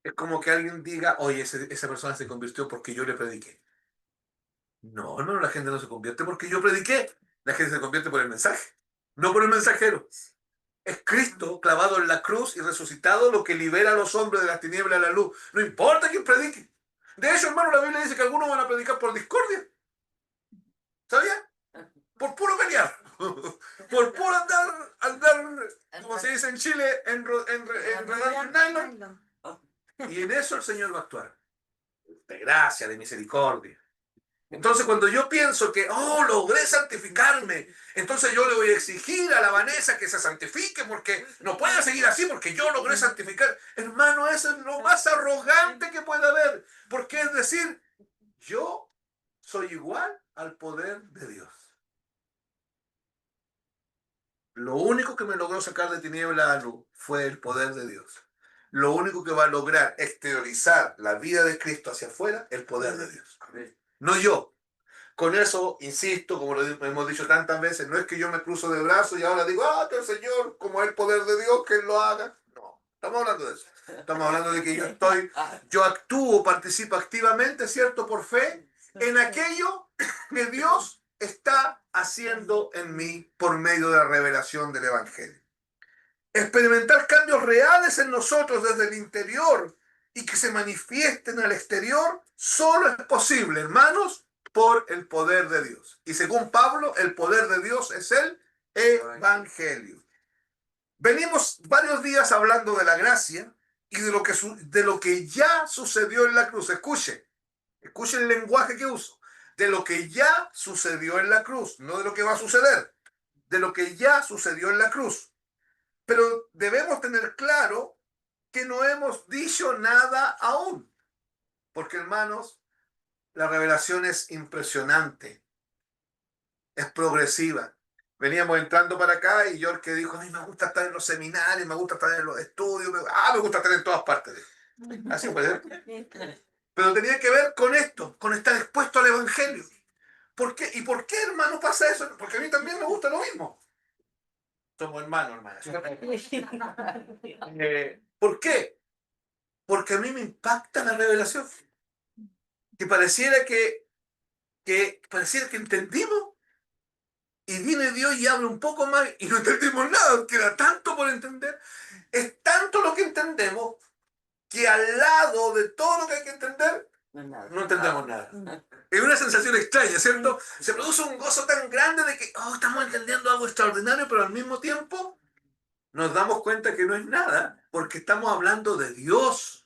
Es como que alguien diga, oye, esa persona se convirtió porque yo le prediqué. No, hermano, la gente no se convierte porque yo prediqué. La gente se convierte por el mensaje, no por el mensajero. Es Cristo clavado en la cruz y resucitado lo que libera a los hombres de las tinieblas a la luz. No importa quién predique. De hecho, hermano, la Biblia dice que algunos van a predicar por discordia. ¿Sabía? Por puro pelear. Por puro andar, como se dice en Chile, enredando en nylon. Y en eso el Señor va a actuar. De gracia, de misericordia. Entonces, cuando yo pienso que, oh, logré santificarme, entonces yo le voy a exigir a la Vanessa que se santifique porque no puede seguir así porque yo logré santificar. Hermano, eso es lo más arrogante que puede haber. Porque es decir, yo soy igual al poder de Dios. Lo único que me logró sacar de tiniebla a luz fue el poder de Dios. Lo único que va a lograr exteriorizar la vida de Cristo hacia afuera, el poder de Dios. No yo. Con eso, insisto, como lo hemos dicho tantas veces, no es que yo me cruzo de brazos y ahora digo, que el Señor, como es el poder de Dios, que Él lo haga. No, estamos hablando de eso. Estamos hablando de que yo actúo, participo activamente, ¿cierto? Por fe, en aquello que Dios está haciendo en mí por medio de la revelación del Evangelio. Experimentar cambios reales en nosotros desde el interior y que se manifiesten al exterior, solo es posible, hermanos, por el poder de Dios. Y según Pablo, el poder de Dios es el Evangelio. Venimos varios días hablando de la gracia y de lo que ya sucedió en la cruz. Escuchen el lenguaje que uso. De lo que ya sucedió en la cruz, no de lo que va a suceder. De lo que ya sucedió en la cruz. Pero debemos tener claro que no hemos dicho nada aún. Porque, hermanos, la revelación es impresionante, es progresiva. Veníamos entrando para acá y George que dijo, a mí me gusta estar en los seminarios, me gusta estar en los estudios, me gusta estar en todas partes. Así puede ser. Pero tenía que ver con esto, con estar expuesto al Evangelio. ¿Por qué? ¿Y por qué, hermano, pasa eso? Porque a mí también me gusta lo mismo. Somos hermanos, hermanas. ¿Por qué? Porque a mí me impacta la revelación. Que pareciera que entendimos y viene Dios y habla un poco más y no entendimos nada, queda tanto por entender. Es tanto lo que entendemos que al lado de todo lo que hay que entender, no entendemos nada. Es una sensación extraña, ¿cierto? Se produce un gozo tan grande de que estamos entendiendo algo extraordinario, pero al mismo tiempo nos damos cuenta que no es nada, porque estamos hablando de Dios.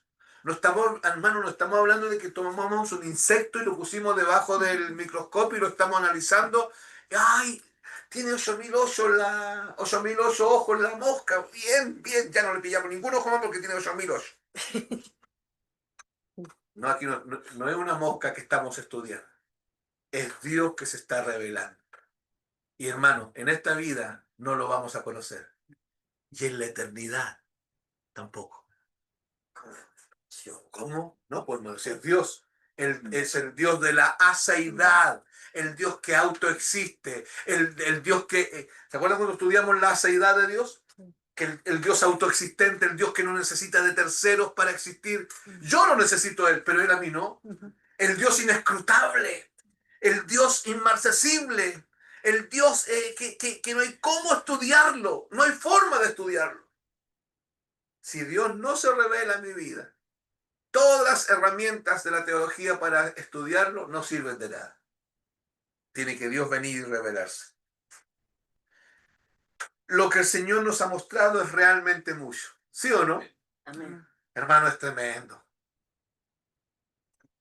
No estamos, hermano, no estamos hablando de que tomamos un insecto y lo pusimos debajo del microscopio y lo estamos analizando. ¡Ay! Tiene 8.008 ojos la mosca. Bien, bien. Ya no le pillamos ningún ojo más porque tiene 8.008. No, aquí no es una mosca que estamos estudiando. Es Dios que se está revelando. Y hermano, en esta vida no lo vamos a conocer. Y en la eternidad tampoco. ¿Cómo? No, pues no es Dios. Él es el Dios de la aseidad, el Dios que autoexiste, el Dios que... ¿Se acuerdan cuando estudiamos la aseidad de Dios? Que el Dios autoexistente, el Dios que no necesita de terceros para existir. Yo no necesito a Él, pero Él a mí no. El Dios inescrutable, el Dios inmarcesible, el Dios que no hay cómo estudiarlo, no hay forma de estudiarlo. Si Dios no se revela en mi vida, todas las herramientas de la teología para estudiarlo no sirven de nada. Tiene que Dios venir y revelarse. Lo que el Señor nos ha mostrado es realmente mucho. ¿Sí o no? Amén. Hermano, es tremendo.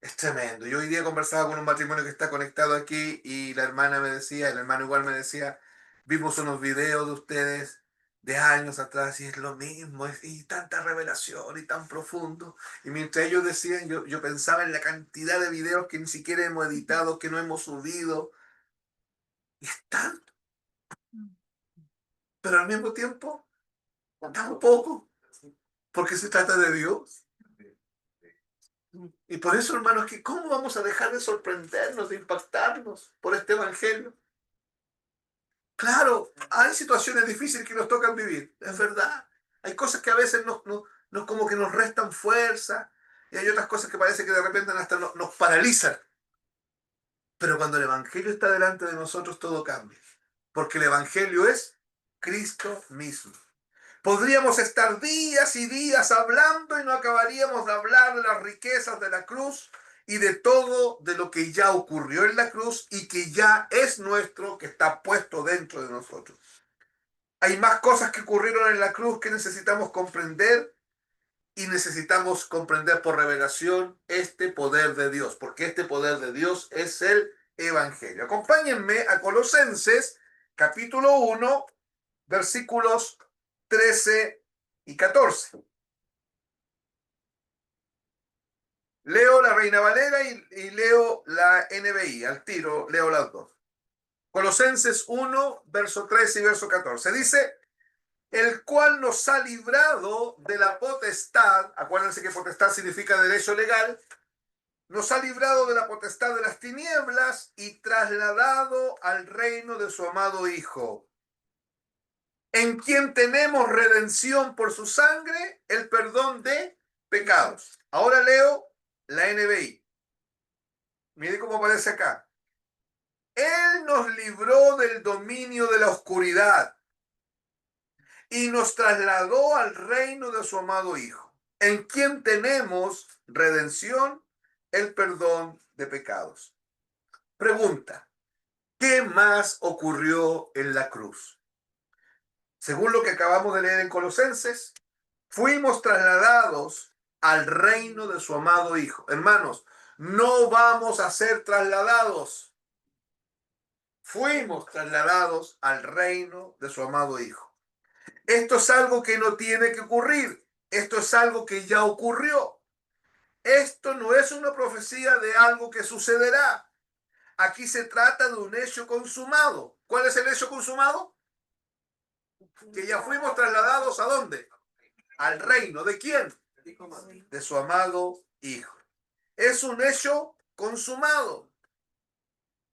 Es tremendo. Yo hoy día conversaba con un matrimonio que está conectado aquí y la hermana me decía, el hermano igual me decía, vimos unos videos de ustedes de años atrás y es lo mismo, y tanta revelación y tan profundo. Y mientras ellos decían, yo pensaba en la cantidad de videos que ni siquiera hemos editado, que no hemos subido. Y es tanto, pero al mismo tiempo, tan poco, porque se trata de Dios. Y por eso, hermanos, que ¿cómo vamos a dejar de sorprendernos, de impactarnos por este evangelio? Claro, hay situaciones difíciles que nos tocan vivir, es verdad. Hay cosas que a veces nos nos como que nos restan fuerza, y hay otras cosas que parece que de repente hasta nos paralizan. Pero cuando el Evangelio está delante de nosotros, todo cambia. Porque el Evangelio es Cristo mismo. Podríamos estar días y días hablando y no acabaríamos de hablar de las riquezas de la cruz y de todo de lo que ya ocurrió en la cruz y que ya es nuestro, que está puesto dentro de nosotros. Hay más cosas que ocurrieron en la cruz que necesitamos comprender y necesitamos comprender por revelación este poder de Dios, porque este poder de Dios es el Evangelio. Acompáñenme a Colosenses capítulo 1, versículos 13 y 14. Leo la Reina Valera y leo la NBI, al tiro leo las dos. Colosenses 1, verso 13 y verso 14. Dice, el cual nos ha librado de la potestad, acuérdense que potestad significa derecho legal, nos ha librado de la potestad de las tinieblas y trasladado al reino de su amado Hijo, en quien tenemos redención por su sangre, el perdón de pecados. Ahora leo la NBI. Mire cómo aparece acá. Él nos libró del dominio de la oscuridad y nos trasladó al reino de su amado Hijo, en quien tenemos redención, el perdón de pecados. Pregunta, ¿qué más ocurrió en la cruz? Según lo que acabamos de leer en Colosenses, fuimos trasladados al reino de su amado Hijo. Hermanos, no vamos a ser trasladados. Fuimos trasladados al reino de su amado Hijo. Esto es algo que no tiene que ocurrir. Esto es algo que ya ocurrió. Esto no es una profecía de algo que sucederá. Aquí se trata de un hecho consumado. ¿Cuál es el hecho consumado? Que ya fuimos trasladados ¿a dónde? Al reino. ¿De quién? De su amado Hijo. Es un hecho consumado.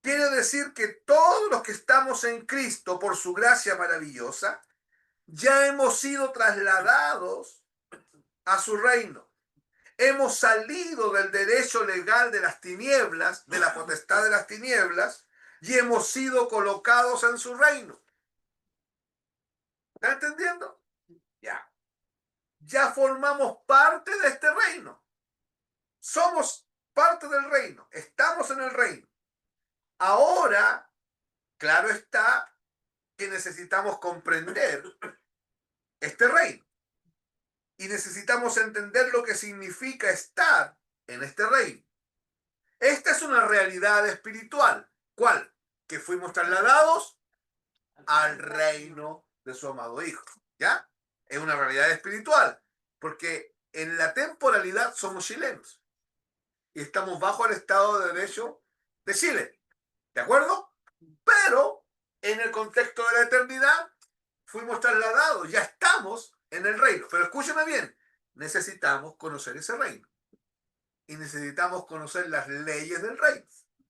Quiere decir que todos los que estamos en Cristo por su gracia maravillosa, ya hemos sido trasladados a su reino. Hemos salido del derecho legal de las tinieblas, de la potestad de las tinieblas, y hemos sido colocados en su reino. ¿Está entendiendo? Ya. Ya formamos parte de este reino. Somos parte del reino. Estamos en el reino. Ahora, claro está que necesitamos comprender este reino. Y necesitamos entender lo que significa estar en este reino. Esta es una realidad espiritual. ¿Cuál? Que fuimos trasladados al reino de su amado Hijo. ¿Ya? Es una realidad espiritual. Porque en la temporalidad somos chilenos. Y estamos bajo el Estado de Derecho de Chile. ¿De acuerdo? Pero en el contexto de la eternidad fuimos trasladados. Ya estamos en el reino. Pero escúcheme bien. Necesitamos conocer ese reino. Y necesitamos conocer las leyes del reino.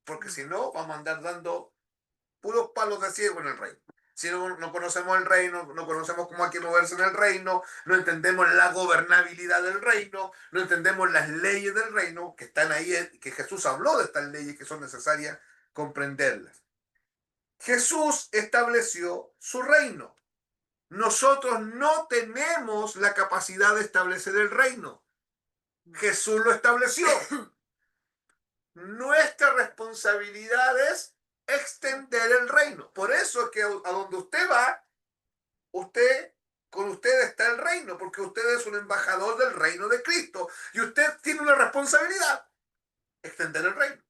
Porque si no, vamos a andar dando puros palos de ciego en el reino. Si no conocemos el reino, no conocemos cómo hay que moverse en el reino, no entendemos la gobernabilidad del reino, no entendemos las leyes del reino que están ahí, que Jesús habló de estas leyes que son necesarias comprenderlas. Jesús estableció su reino. Nosotros no tenemos la capacidad de establecer el reino. Jesús lo estableció. Nuestra responsabilidad es extender el reino. Por eso es que a donde usted va, con usted está el reino, porque usted es un embajador del reino de Cristo y usted tiene una responsabilidad, extender el reino.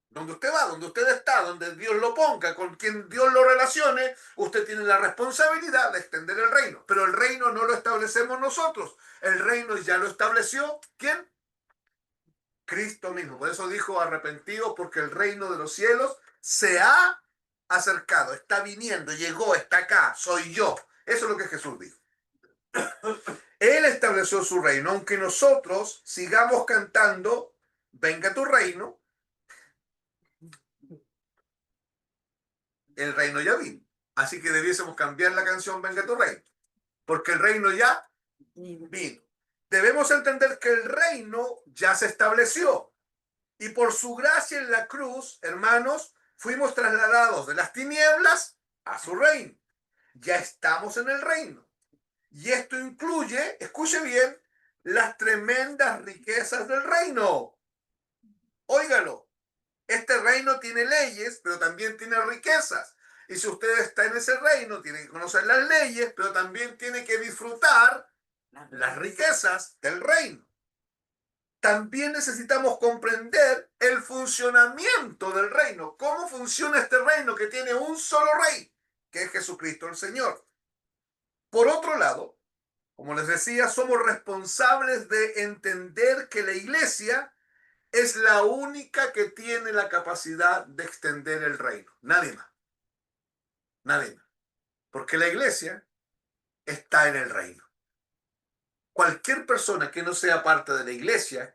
Donde usted va, donde usted está, donde Dios lo ponga, con quien Dios lo relacione, usted tiene la responsabilidad de extender el reino. Pero el reino no lo establecemos nosotros. El reino ya lo estableció, ¿quién? Cristo mismo. Por eso dijo, arrepentidos porque el reino de los cielos se ha acercado, está viniendo, llegó, está acá, soy yo. Eso es lo que Jesús dijo. Él estableció su reino, aunque nosotros sigamos cantando, venga tu reino, el reino ya vino. Así que debiésemos cambiar la canción, venga tu reino, porque el reino ya vino. Debemos entender que el reino ya se estableció. Y por su gracia en la cruz, hermanos, fuimos trasladados de las tinieblas a su reino. Ya estamos en el reino. Y esto incluye, escuche bien, las tremendas riquezas del reino. Óigalo, este reino tiene leyes, pero también tiene riquezas. Y si usted está en ese reino, tiene que conocer las leyes, pero también tiene que disfrutar las riquezas del reino. También necesitamos comprender el funcionamiento del reino. ¿Cómo funciona este reino que tiene un solo rey, que es Jesucristo el Señor? Por otro lado, como les decía, somos responsables de entender que la iglesia es la única que tiene la capacidad de extender el reino. Nadie más. Nadie más. Porque la iglesia está en el reino. Cualquier persona que no sea parte de la iglesia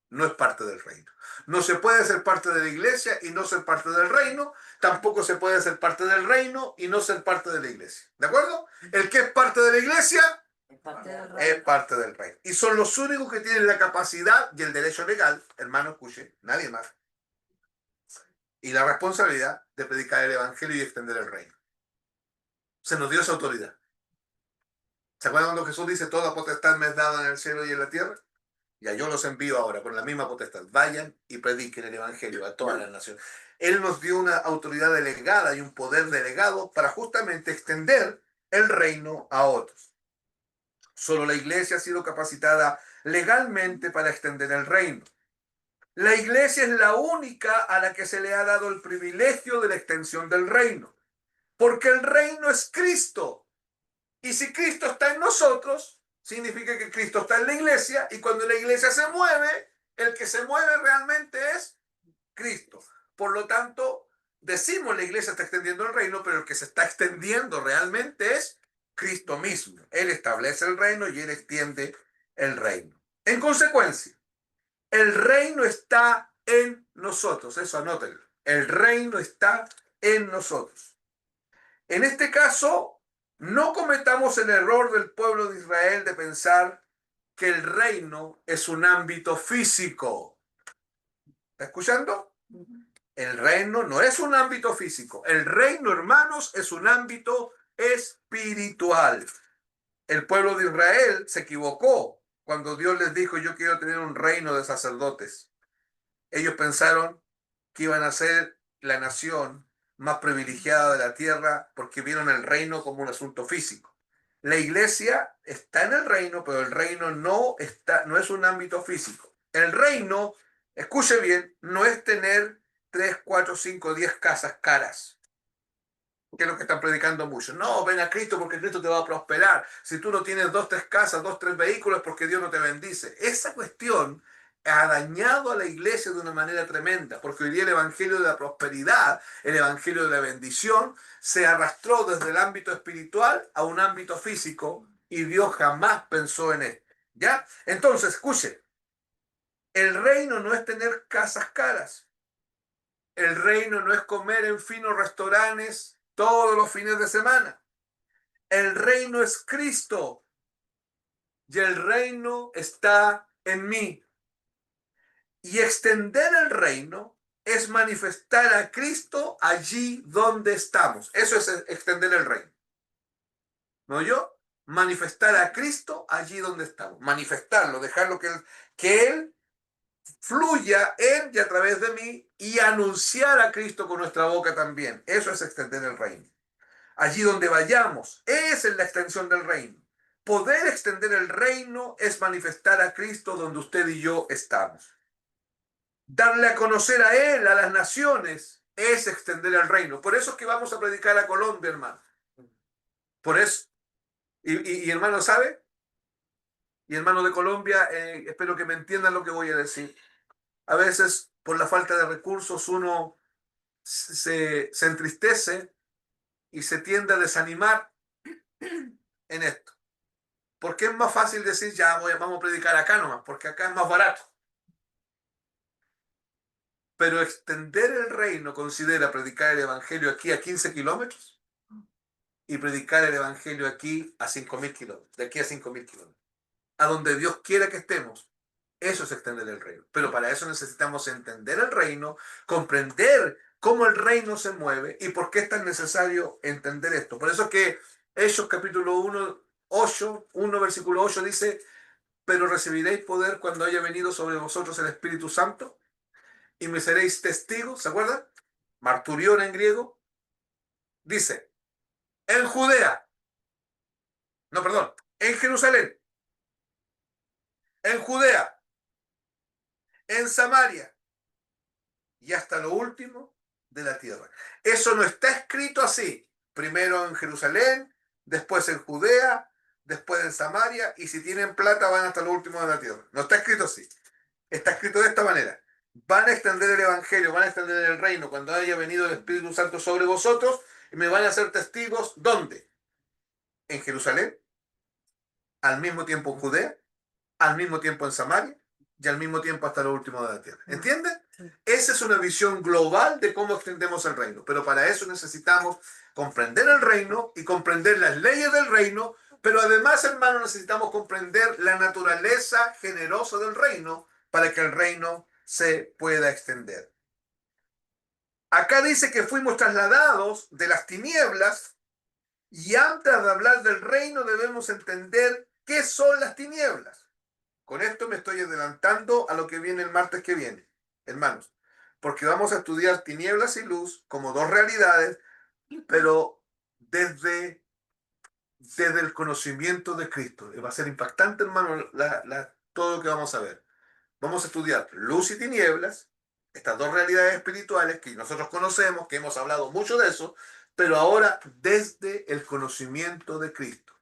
no es parte del reino. No se puede ser parte de la iglesia y no ser parte del reino. Tampoco se puede ser parte del reino y no ser parte de la iglesia. ¿De acuerdo? El que es parte de la iglesia es parte del reino. Y son los únicos que tienen la capacidad y el derecho legal, hermano, escuche, nadie más, y la responsabilidad de predicar el evangelio y extender el reino. Se nos dio esa autoridad. ¿Se acuerdan cuando Jesús dice, toda potestad me es dada en el cielo y en la tierra? Ya yo los envío ahora con la misma potestad. Vayan y prediquen el evangelio a todas las naciones. Él nos dio una autoridad delegada y un poder delegado para justamente extender el reino a otros. Solo la iglesia ha sido capacitada legalmente para extender el reino. La iglesia es la única a la que se le ha dado el privilegio de la extensión del reino. Porque el reino es Cristo. Y si Cristo está en nosotros, significa que Cristo está en la iglesia, y cuando la iglesia se mueve, el que se mueve realmente es Cristo. Por lo tanto, decimos la iglesia está extendiendo el reino, pero el que se está extendiendo realmente es Cristo mismo. Él establece el reino y él extiende el reino. En consecuencia, el reino está en nosotros. Eso anótenlo. El reino está en nosotros. En este caso, no cometamos el error del pueblo de Israel de pensar que el reino es un ámbito físico. ¿Está escuchando? El reino no es un ámbito físico. El reino, hermanos, es un ámbito espiritual. El pueblo de Israel se equivocó cuando Dios les dijo, yo quiero tener un reino de sacerdotes. Ellos pensaron que iban a ser la nación más privilegiada de la tierra porque vieron el reino como un asunto físico. La iglesia está en el reino, pero el reino no es un ámbito físico. El reino, escuche bien, no es tener 3, 4, 5, 10 casas caras, que es lo que están predicando muchos. No, ven a Cristo porque Cristo te va a prosperar. Si tú no tienes 2, 3 casas, 2, 3 vehículos, porque Dios no te bendice. Esa cuestión ha dañado a la iglesia de una manera tremenda, porque hoy día el evangelio de la prosperidad, el evangelio de la bendición, se arrastró desde el ámbito espiritual a un ámbito físico y Dios jamás pensó en esto. ¿Ya? Entonces, escuche, el reino no es tener casas caras. El reino no es comer en finos restaurantes todos los fines de semana. El reino es Cristo y el reino está en mí. Y extender el reino es manifestar a Cristo allí donde estamos. Eso es extender el reino. ¿No yo? Manifestar a Cristo allí donde estamos. Manifestarlo, dejarlo que Él fluya en y a través de mí y anunciar a Cristo con nuestra boca también. Eso es extender el reino. Allí donde vayamos, esa es la extensión del reino. Poder extender el reino es manifestar a Cristo donde usted y yo estamos. Darle a conocer a Él, a las naciones, es extender el reino. Por eso es que vamos a predicar a Colombia, hermano. Por eso. Y hermano, ¿sabe? Y hermano de Colombia, espero que me entiendan lo que voy a decir. A veces, por la falta de recursos, uno se entristece y se tiende a desanimar en esto. Porque es más fácil decir, ya vamos a predicar acá nomás, porque acá es más barato. Pero extender el reino considera predicar el evangelio aquí a 15 kilómetros y predicar el evangelio aquí a 5.000 kilómetros, de aquí a 5.000 kilómetros. a donde Dios quiera que estemos. Eso es extender el reino. Pero para eso necesitamos entender el reino, comprender cómo el reino se mueve y por qué es tan necesario entender esto. Por eso es que Hechos capítulo 1 versículo 8 dice, pero recibiréis poder cuando haya venido sobre vosotros el Espíritu Santo y me seréis testigos, ¿se acuerdan? Marturión en griego. Dice, en Judea, no, perdón, en Jerusalén, en Judea, en Samaria y hasta lo último de la tierra. Eso no está escrito así. Primero en Jerusalén, después en Judea, después en Samaria, y si tienen plata van hasta lo último de la tierra. No está escrito así. Está escrito de esta manera. Van a extender el evangelio, van a extender el reino cuando haya venido el Espíritu Santo sobre vosotros y me van a hacer testigos. ¿Dónde? En Jerusalén, al mismo tiempo en Judea, al mismo tiempo en Samaria y al mismo tiempo hasta lo último de la tierra. ¿Entienden? Esa es una visión global de cómo extendemos el reino. Pero para eso necesitamos comprender el reino y comprender las leyes del reino. Pero además, hermanos, necesitamos comprender la naturaleza generosa del reino para que el reino se pueda extender. Acá dice que fuimos trasladados de las tinieblas y antes de hablar del reino debemos entender qué son las tinieblas. Con esto me estoy adelantando a lo que viene el martes que viene, hermanos, porque vamos a estudiar tinieblas y luz como dos realidades, pero desde el conocimiento de Cristo. Va a ser impactante, hermano, todo lo que vamos a ver. Vamos a estudiar luz y tinieblas, estas dos realidades espirituales que nosotros conocemos, que hemos hablado mucho de eso, pero ahora desde el conocimiento de Cristo.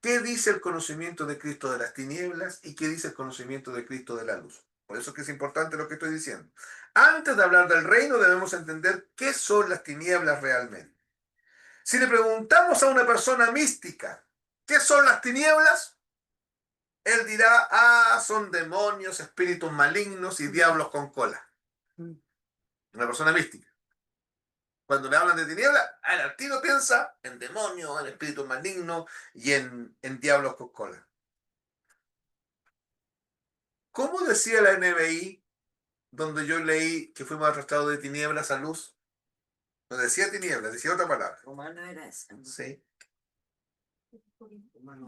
¿Qué dice el conocimiento de Cristo de las tinieblas y qué dice el conocimiento de Cristo de la luz? Por eso es que es importante lo que estoy diciendo. Antes de hablar del reino debemos entender qué son las tinieblas realmente. Si le preguntamos a una persona mística, ¿qué son las tinieblas? Él dirá, son demonios, espíritus malignos y diablos con cola. Una persona mística. Cuando le hablan de tinieblas, al tiro piensa en demonios, en espíritus malignos y en diablos con cola. ¿Cómo decía la NBI, donde yo leí que fuimos arrastrados de tinieblas a luz? No decía tinieblas, decía otra palabra. Humano era esa. Sí.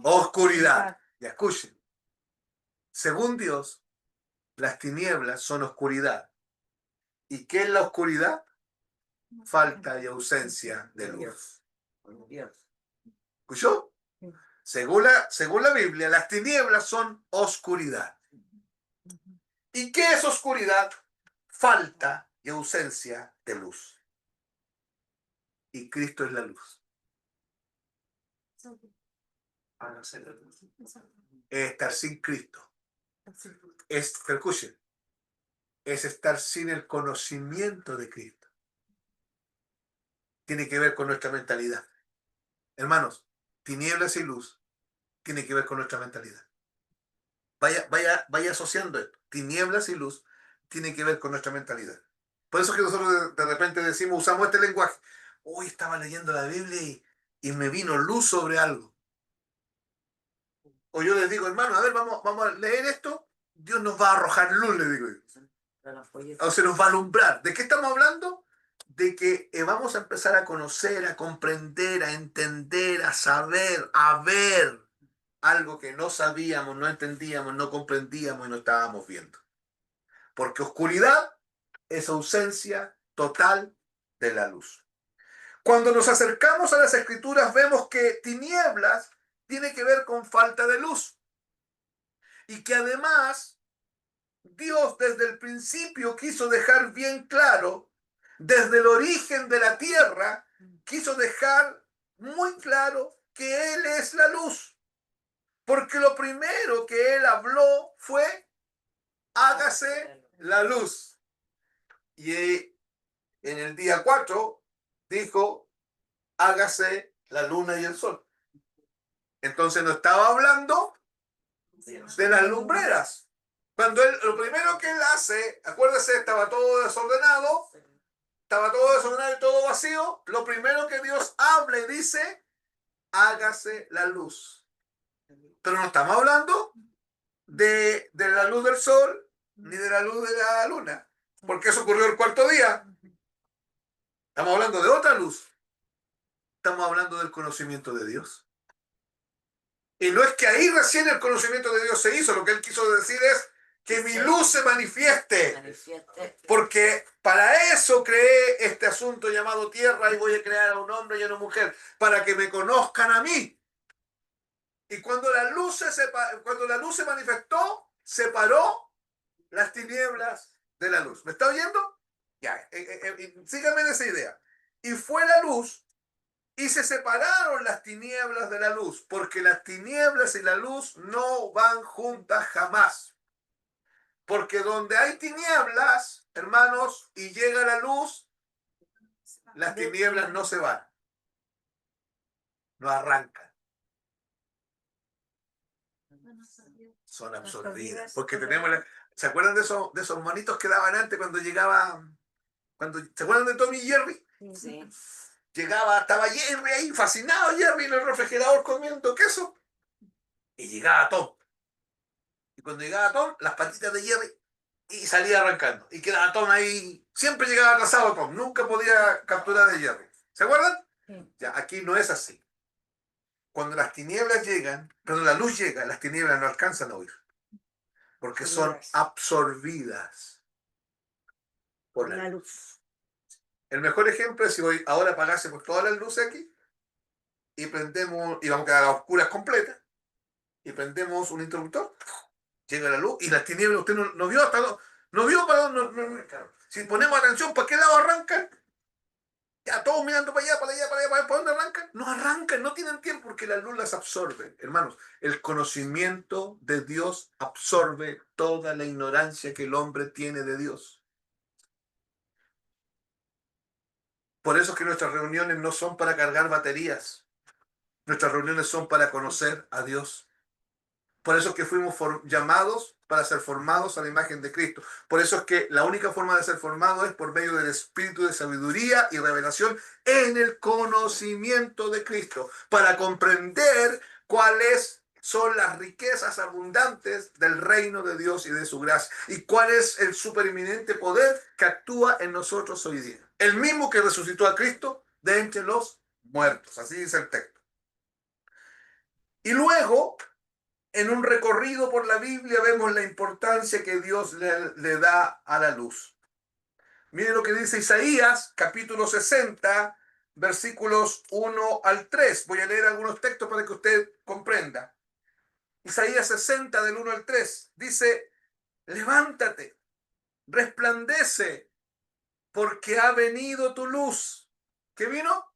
Oscuridad. Ya escuchen. Según Dios, las tinieblas son oscuridad. ¿Y qué es la oscuridad? Falta y ausencia de luz. ¿Escuchó? Según la Biblia, las tinieblas son oscuridad. ¿Y qué es oscuridad? Falta y ausencia de luz. Y Cristo es la luz. Es estar sin Cristo. Escuchen, es estar sin el conocimiento de Cristo. Tiene que ver con nuestra mentalidad. Hermanos, tinieblas y luz tiene que ver con nuestra mentalidad. Vaya asociando esto. Tinieblas y luz tiene que ver con nuestra mentalidad. Por eso es que nosotros de repente decimos, usamos este lenguaje. Hoy estaba leyendo la Biblia y me vino luz sobre algo. O yo les digo, hermano, a ver, vamos a leer esto. Dios nos va a arrojar luz, le digo yo. O se nos va a alumbrar. ¿De qué estamos hablando? De que vamos a empezar a conocer, a comprender, a entender, a saber, a ver algo que no sabíamos, no entendíamos, no comprendíamos y no estábamos viendo. Porque oscuridad es ausencia total de la luz. Cuando nos acercamos a las Escrituras vemos que tinieblas tiene que ver con falta de luz. Y que además Dios desde el principio quiso dejar bien claro, desde el origen de la tierra, quiso dejar muy claro que Él es la luz. Porque lo primero que Él habló fue, hágase la luz. Y en el día 4 dijo, hágase la luna y el sol. Entonces no estaba hablando de las lumbreras. Cuando lo primero que él hace, acuérdese, estaba todo desordenado y todo vacío. Lo primero que Dios habla y dice, hágase la luz. Pero no estamos hablando de la luz del sol ni de la luz de la luna, porque eso ocurrió el cuarto día. Estamos hablando de otra luz. Estamos hablando del conocimiento de Dios. Y no es que ahí recién el conocimiento de Dios se hizo, lo que él quiso decir es que mi luz se manifieste. Porque para eso creé este asunto llamado tierra y voy a crear a un hombre y a una mujer, para que me conozcan a mí. Y cuando cuando la luz se manifestó, separó las tinieblas de la luz. ¿Me está oyendo? Ya, síganme en esa idea. Y fue la luz y se separaron las tinieblas de la luz, porque las tinieblas y la luz no van juntas jamás. Porque donde hay tinieblas, hermanos, y llega la luz, las tinieblas no se van, no arrancan, son absorbidas. Porque ¿se acuerdan de esos monitos que daban antes cuando llegaba, ¿se acuerdan de Tommy y Jerry? Sí. Estaba Jerry ahí, fascinado Jerry en el refrigerador comiendo queso, y llegaba Tom. Y cuando llegaba Tom, las patitas de Jerry, y salía arrancando. Y quedaba Tom ahí, siempre llegaba atrasado Tom, nunca podía capturar a Jerry. ¿Se acuerdan? Sí. Ya, aquí no es así. Cuando las tinieblas llegan, cuando la luz llega, las tinieblas no alcanzan a huir, porque son absorbidas por la luz. El mejor ejemplo es si hoy ahora apagásemos todas las luces aquí y prendemos, y vamos a quedar a oscuras completas, y prendemos un interruptor, llega la luz y las tinieblas, usted no vio hasta no vio para dónde. Si ponemos atención, ¿para qué lado arrancan? Ya todos mirando para allá, para allá, para allá, ¿para dónde arrancan? No arrancan, no tienen tiempo porque la luz las absorbe. Hermanos, el conocimiento de Dios absorbe toda la ignorancia que el hombre tiene de Dios. Por eso es que nuestras reuniones no son para cargar baterías. Nuestras reuniones son para conocer a Dios. Por eso es que fuimos llamados para ser formados a la imagen de Cristo. Por eso es que la única forma de ser formado es por medio del espíritu de sabiduría y revelación en el conocimiento de Cristo, para comprender cuáles son las riquezas abundantes del reino de Dios y de su gracia, y cuál es el supereminente poder que actúa en nosotros hoy día. El mismo que resucitó a Cristo de entre los muertos. Así dice el texto. Y luego, en un recorrido por la Biblia, vemos la importancia que Dios le da a la luz. Mire lo que dice Isaías, capítulo 60, versículos 1 al 3. Voy a leer algunos textos para que usted comprenda. Isaías 60, del 1 al 3, dice: levántate, resplandece, porque ha venido tu luz. ¿Qué vino?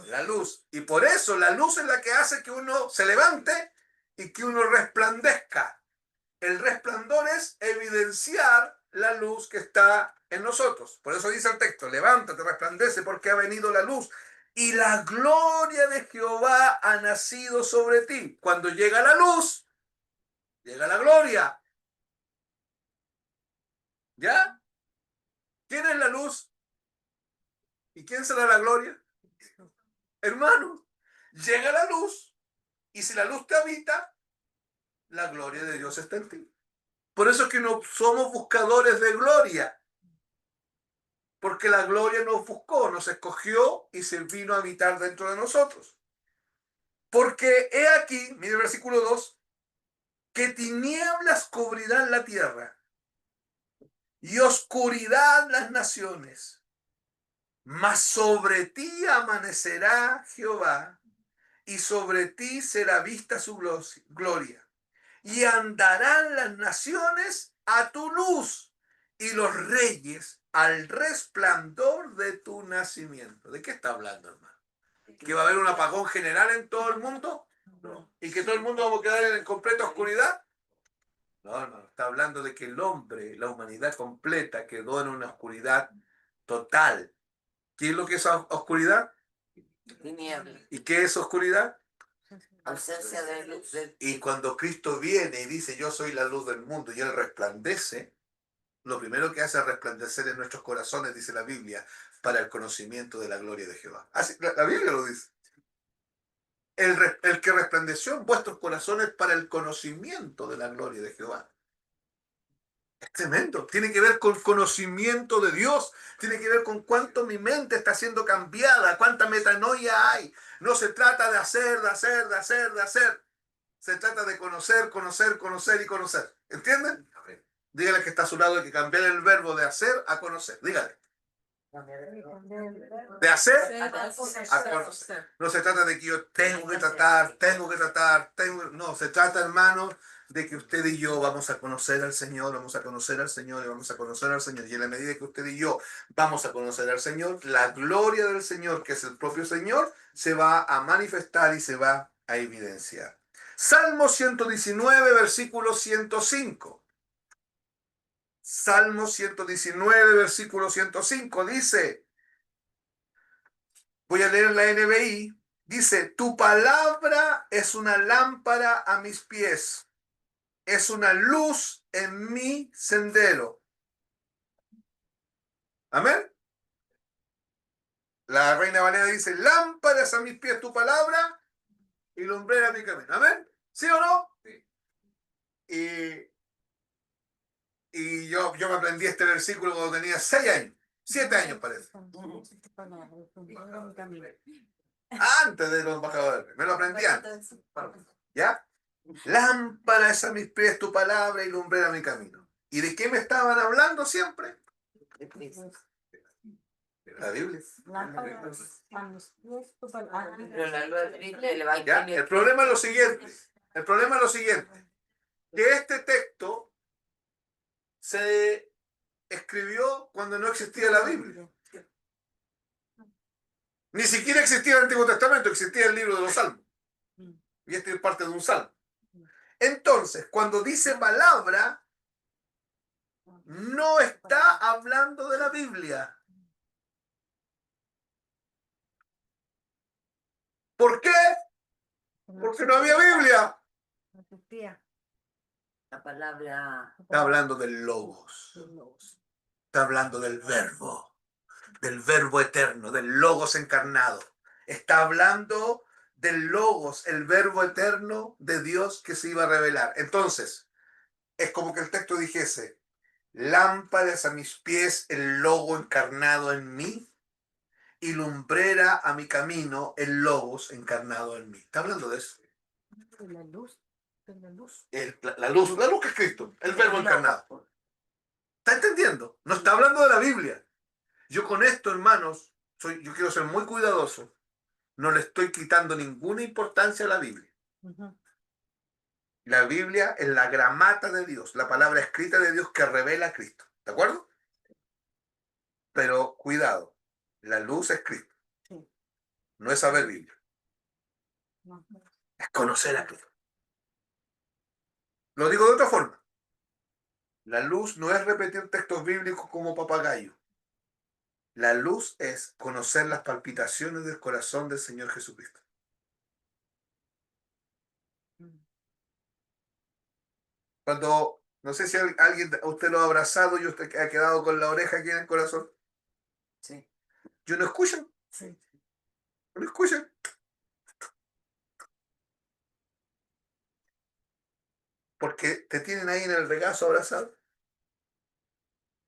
La luz. Y por eso la luz es la que hace que uno se levante y que uno resplandezca. El resplandor es evidenciar la luz que está en nosotros. Por eso dice el texto: levántate, resplandece, porque ha venido la luz y la gloria de Jehová ha nacido sobre ti. Cuando llega la luz, llega la gloria. ¿Ya? ¿Quién es la luz? ¿Y quién será la gloria? Hermano, llega la luz y si la luz te habita, la gloria de Dios está en ti. Por eso es que no somos buscadores de gloria, porque la gloria nos buscó, nos escogió y se vino a habitar dentro de nosotros. Porque he aquí, mire el versículo 2, que tinieblas cubrirán la tierra y oscuridad las naciones, mas sobre ti amanecerá Jehová y sobre ti será vista su gloria. Y andarán las naciones a tu luz y los reyes al resplandor de tu nacimiento. ¿De qué está hablando, hermano? ¿Que va a haber un apagón general en todo el mundo? No. ¿Y que todo el mundo va a quedar en completa oscuridad? No, hermano. Está hablando de que el hombre, la humanidad completa, quedó en una oscuridad total. ¿Qué es lo que es oscuridad? Tinieblas. ¿Y qué es oscuridad? Ausencia de luz. Y cuando Cristo viene y dice: yo soy la luz del mundo, y Él resplandece, lo primero que hace es resplandecer en nuestros corazones, dice la Biblia, para el conocimiento de la gloria de Jehová. Así, la Biblia lo dice. el que resplandeció en vuestros corazones para el conocimiento de la gloria de Jehová. Es tremendo. Tiene que ver con conocimiento de Dios. Tiene que ver con cuánto mi mente está siendo cambiada, cuánta metanoia hay. No se trata de hacer, de hacer, de hacer, de hacer. Se trata de conocer, conocer, conocer y conocer. ¿Entienden? Dígale que está a su lado, hay que cambiar el verbo de hacer a conocer. Dígale. De hacer a conocer. No se trata de que yo tengo que tratar, No, se trata, hermano, de que usted y yo vamos a conocer al Señor, vamos a conocer al Señor y vamos a conocer al Señor. Y en la medida que usted y yo vamos a conocer al Señor, la gloria del Señor, que es el propio Señor, se va a manifestar y se va a evidenciar. Salmo 119, versículo 105. Salmo 119, versículo 105 dice, voy a leer la NBI, dice, tu palabra es una lámpara a mis pies, es una luz en mi sendero. Amén. La Reina Valera dice, lámparas a mis pies tu palabra y lumbrera mi camino. Amén. ¿Sí o no? Sí. Y yo me aprendí este versículo cuando tenía 6 años, 7 años parece. Antes de los embajadores. Me lo aprendí antes. ¿Ya? Lámpara es a mis pies tu palabra y lumbrera mi camino. ¿Y de qué me estaban hablando siempre? De la Biblia. ¿Ya? El problema es lo siguiente. El problema es lo siguiente. Que este texto se escribió cuando no existía la Biblia. Ni siquiera existía el Antiguo Testamento, existía el libro de los Salmos. Y este es parte de un salmo. Entonces, cuando dice palabra, no está hablando de la Biblia. ¿Por qué? Porque no había Biblia. La palabra. Está hablando del Logos. Está hablando del Verbo eterno, del Logos encarnado. Está hablando del Logos, el Verbo eterno de Dios que se iba a revelar. Entonces, es como que el texto dijese, lámparas a mis pies, el Logo encarnado en mí, y lumbrera a mi camino, el Logos encarnado en mí. Está hablando de eso. La luz. La luz. La luz que es Cristo, el Verbo encarnado. ¿Está entendiendo? No está hablando de la Biblia. Yo con esto, hermanos, yo quiero ser muy cuidadoso. No le estoy quitando ninguna importancia a la Biblia. La Biblia es la gramata de Dios, la palabra escrita de Dios que revela a Cristo. ¿De acuerdo? Pero cuidado, la luz es Cristo. Sí. No es saber Biblia. No. Es conocer a Cristo. Lo digo de otra forma. La luz no es repetir textos bíblicos como papagayo. La luz es conocer las palpitaciones del corazón del Señor Jesucristo. Cuando, no sé si alguien, usted lo ha abrazado y usted ha quedado con la oreja aquí en el corazón. Sí. ¿Y uno escucha? Sí. ¿Uno escucha? Porque te tienen ahí en el regazo abrazado.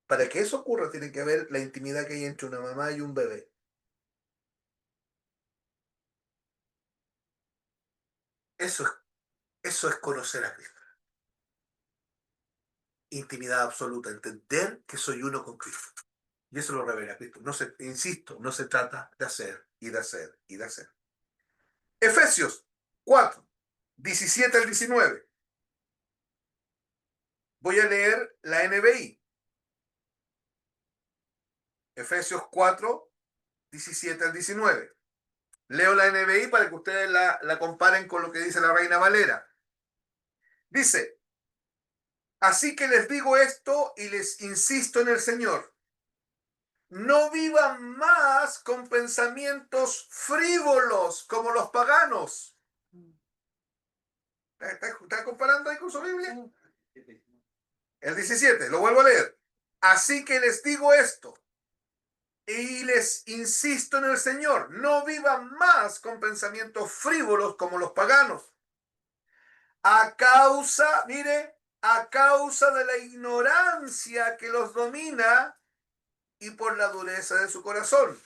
Para que eso ocurra, tiene que haber la intimidad que hay entre una mamá y un bebé. Eso es conocer a Cristo. Intimidad absoluta, entender que soy uno con Cristo. Y eso lo revela Cristo. Insisto, no se trata de hacer y de hacer y de hacer. Efesios 4, 17 al 19. Voy a leer la NBI. Efesios 4, 17 al 19. Leo la NBI para que ustedes la comparen con lo que dice la Reina Valera. Dice, así que les digo esto y les insisto en el Señor. No vivan más con pensamientos frívolos como los paganos. ¿Está comparando ahí con su Biblia? El 17, lo vuelvo a leer. Así que les digo esto Y les insisto en el Señor, no vivan más con pensamientos frívolos como los paganos. A causa de la ignorancia que los domina y por la dureza de su corazón.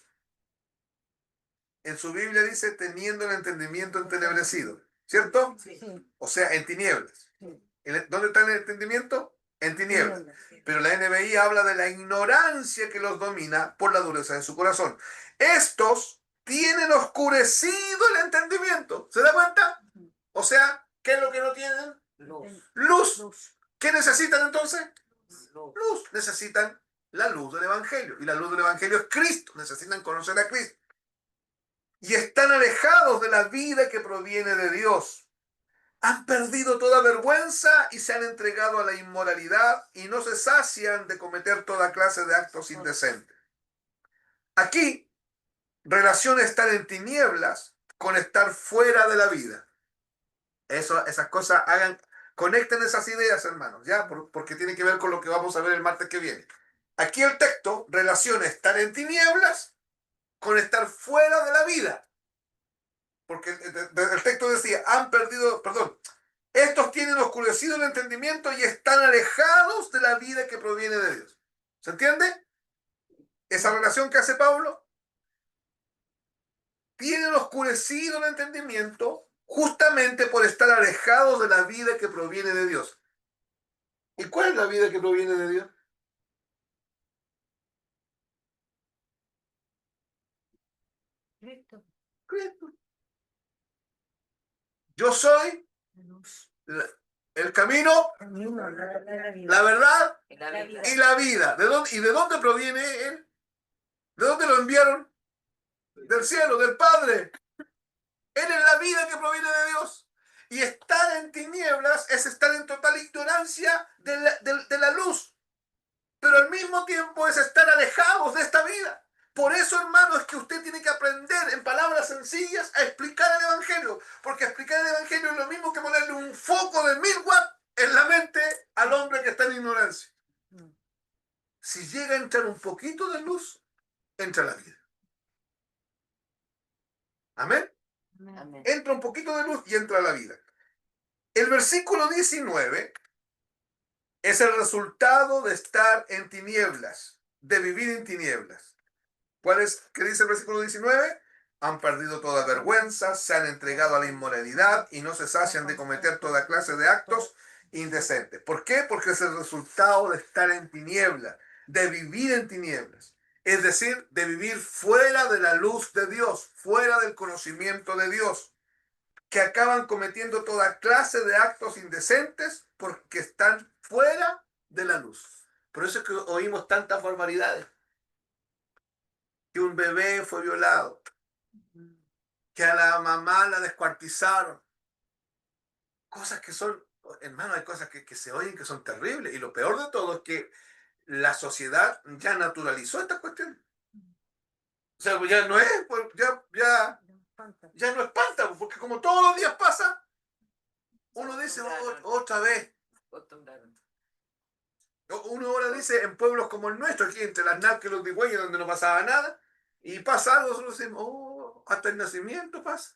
En su Biblia dice, teniendo el entendimiento entenebrecido, ¿cierto? Sí. O sea, en tinieblas. Sí. ¿Dónde está el entendimiento? En tinieblas. Sí. Pero la NBI habla de la ignorancia que los domina por la dureza de su corazón. Estos tienen oscurecido el entendimiento. ¿Se da cuenta? O sea, ¿qué es lo que no tienen? Luz. Luz. Luz. ¿Qué necesitan entonces? Luz. Luz. Necesitan la luz del Evangelio. Y la luz del Evangelio es Cristo. Necesitan conocer a Cristo. Y están alejados de la vida que proviene de Dios. Han perdido toda vergüenza y se han entregado a la inmoralidad y no se sacian de cometer toda clase de actos indecentes. Aquí, relaciona estar en tinieblas con estar fuera de la vida. Esas cosas conecten esas ideas, hermanos, ¿ya? Porque tiene que ver con lo que vamos a ver el martes que viene. Aquí el texto relaciona estar en tinieblas con estar fuera de la vida. Porque el texto decía, estos tienen oscurecido el entendimiento y están alejados de la vida que proviene de Dios. ¿Se entiende? Esa relación que hace Pablo. Tienen oscurecido el entendimiento justamente por estar alejados de la vida que proviene de Dios. ¿Y cuál es la vida que proviene de Dios? Cristo. Cristo. Yo soy Luz. el camino, Camino, la vida. la verdad Y la vida. y la vida. ¿Y de dónde proviene Él? ¿De dónde lo enviaron? Del cielo, del Padre. Él es la vida que proviene de Dios. Y estar en tinieblas es estar en total ignorancia de la luz. Pero al mismo tiempo es estar alejados de esta vida. Por eso, hermano, es que usted tiene que aprender en palabras sencillas a explicar el Evangelio. Porque explicar el Evangelio es lo mismo que ponerle un foco de 1000 watts en la mente al hombre que está en ignorancia. Si llega a entrar un poquito de luz, entra la vida. Amén. Amén. Entra un poquito de luz y entra la vida. El versículo 19 es el resultado de estar en tinieblas, de vivir en tinieblas. ¿Qué dice el versículo 19? Han perdido toda vergüenza, se han entregado a la inmoralidad y no se sacian de cometer toda clase de actos indecentes. ¿Por qué? Porque es el resultado de estar en tinieblas, de vivir en tinieblas. Es decir, de vivir fuera de la luz de Dios, fuera del conocimiento de Dios, que acaban cometiendo toda clase de actos indecentes porque están fuera de la luz. Por eso es que oímos tantas barbaridades. Que un bebé fue violado, que a la mamá la descuartizaron. Cosas que son, hermano, hay cosas que se oyen que son terribles. Y lo peor de todo es que la sociedad ya naturalizó esta cuestión. O sea, ya no es, pues, ya no espanta, porque como todos los días pasa, uno dice, otra vez. Acostumbraron. Uno ahora dice en pueblos como el nuestro, aquí entre las Nazca y los Digüeyes, donde no pasaba nada, y pasa algo, nosotros decimos, hasta el nacimiento pasa.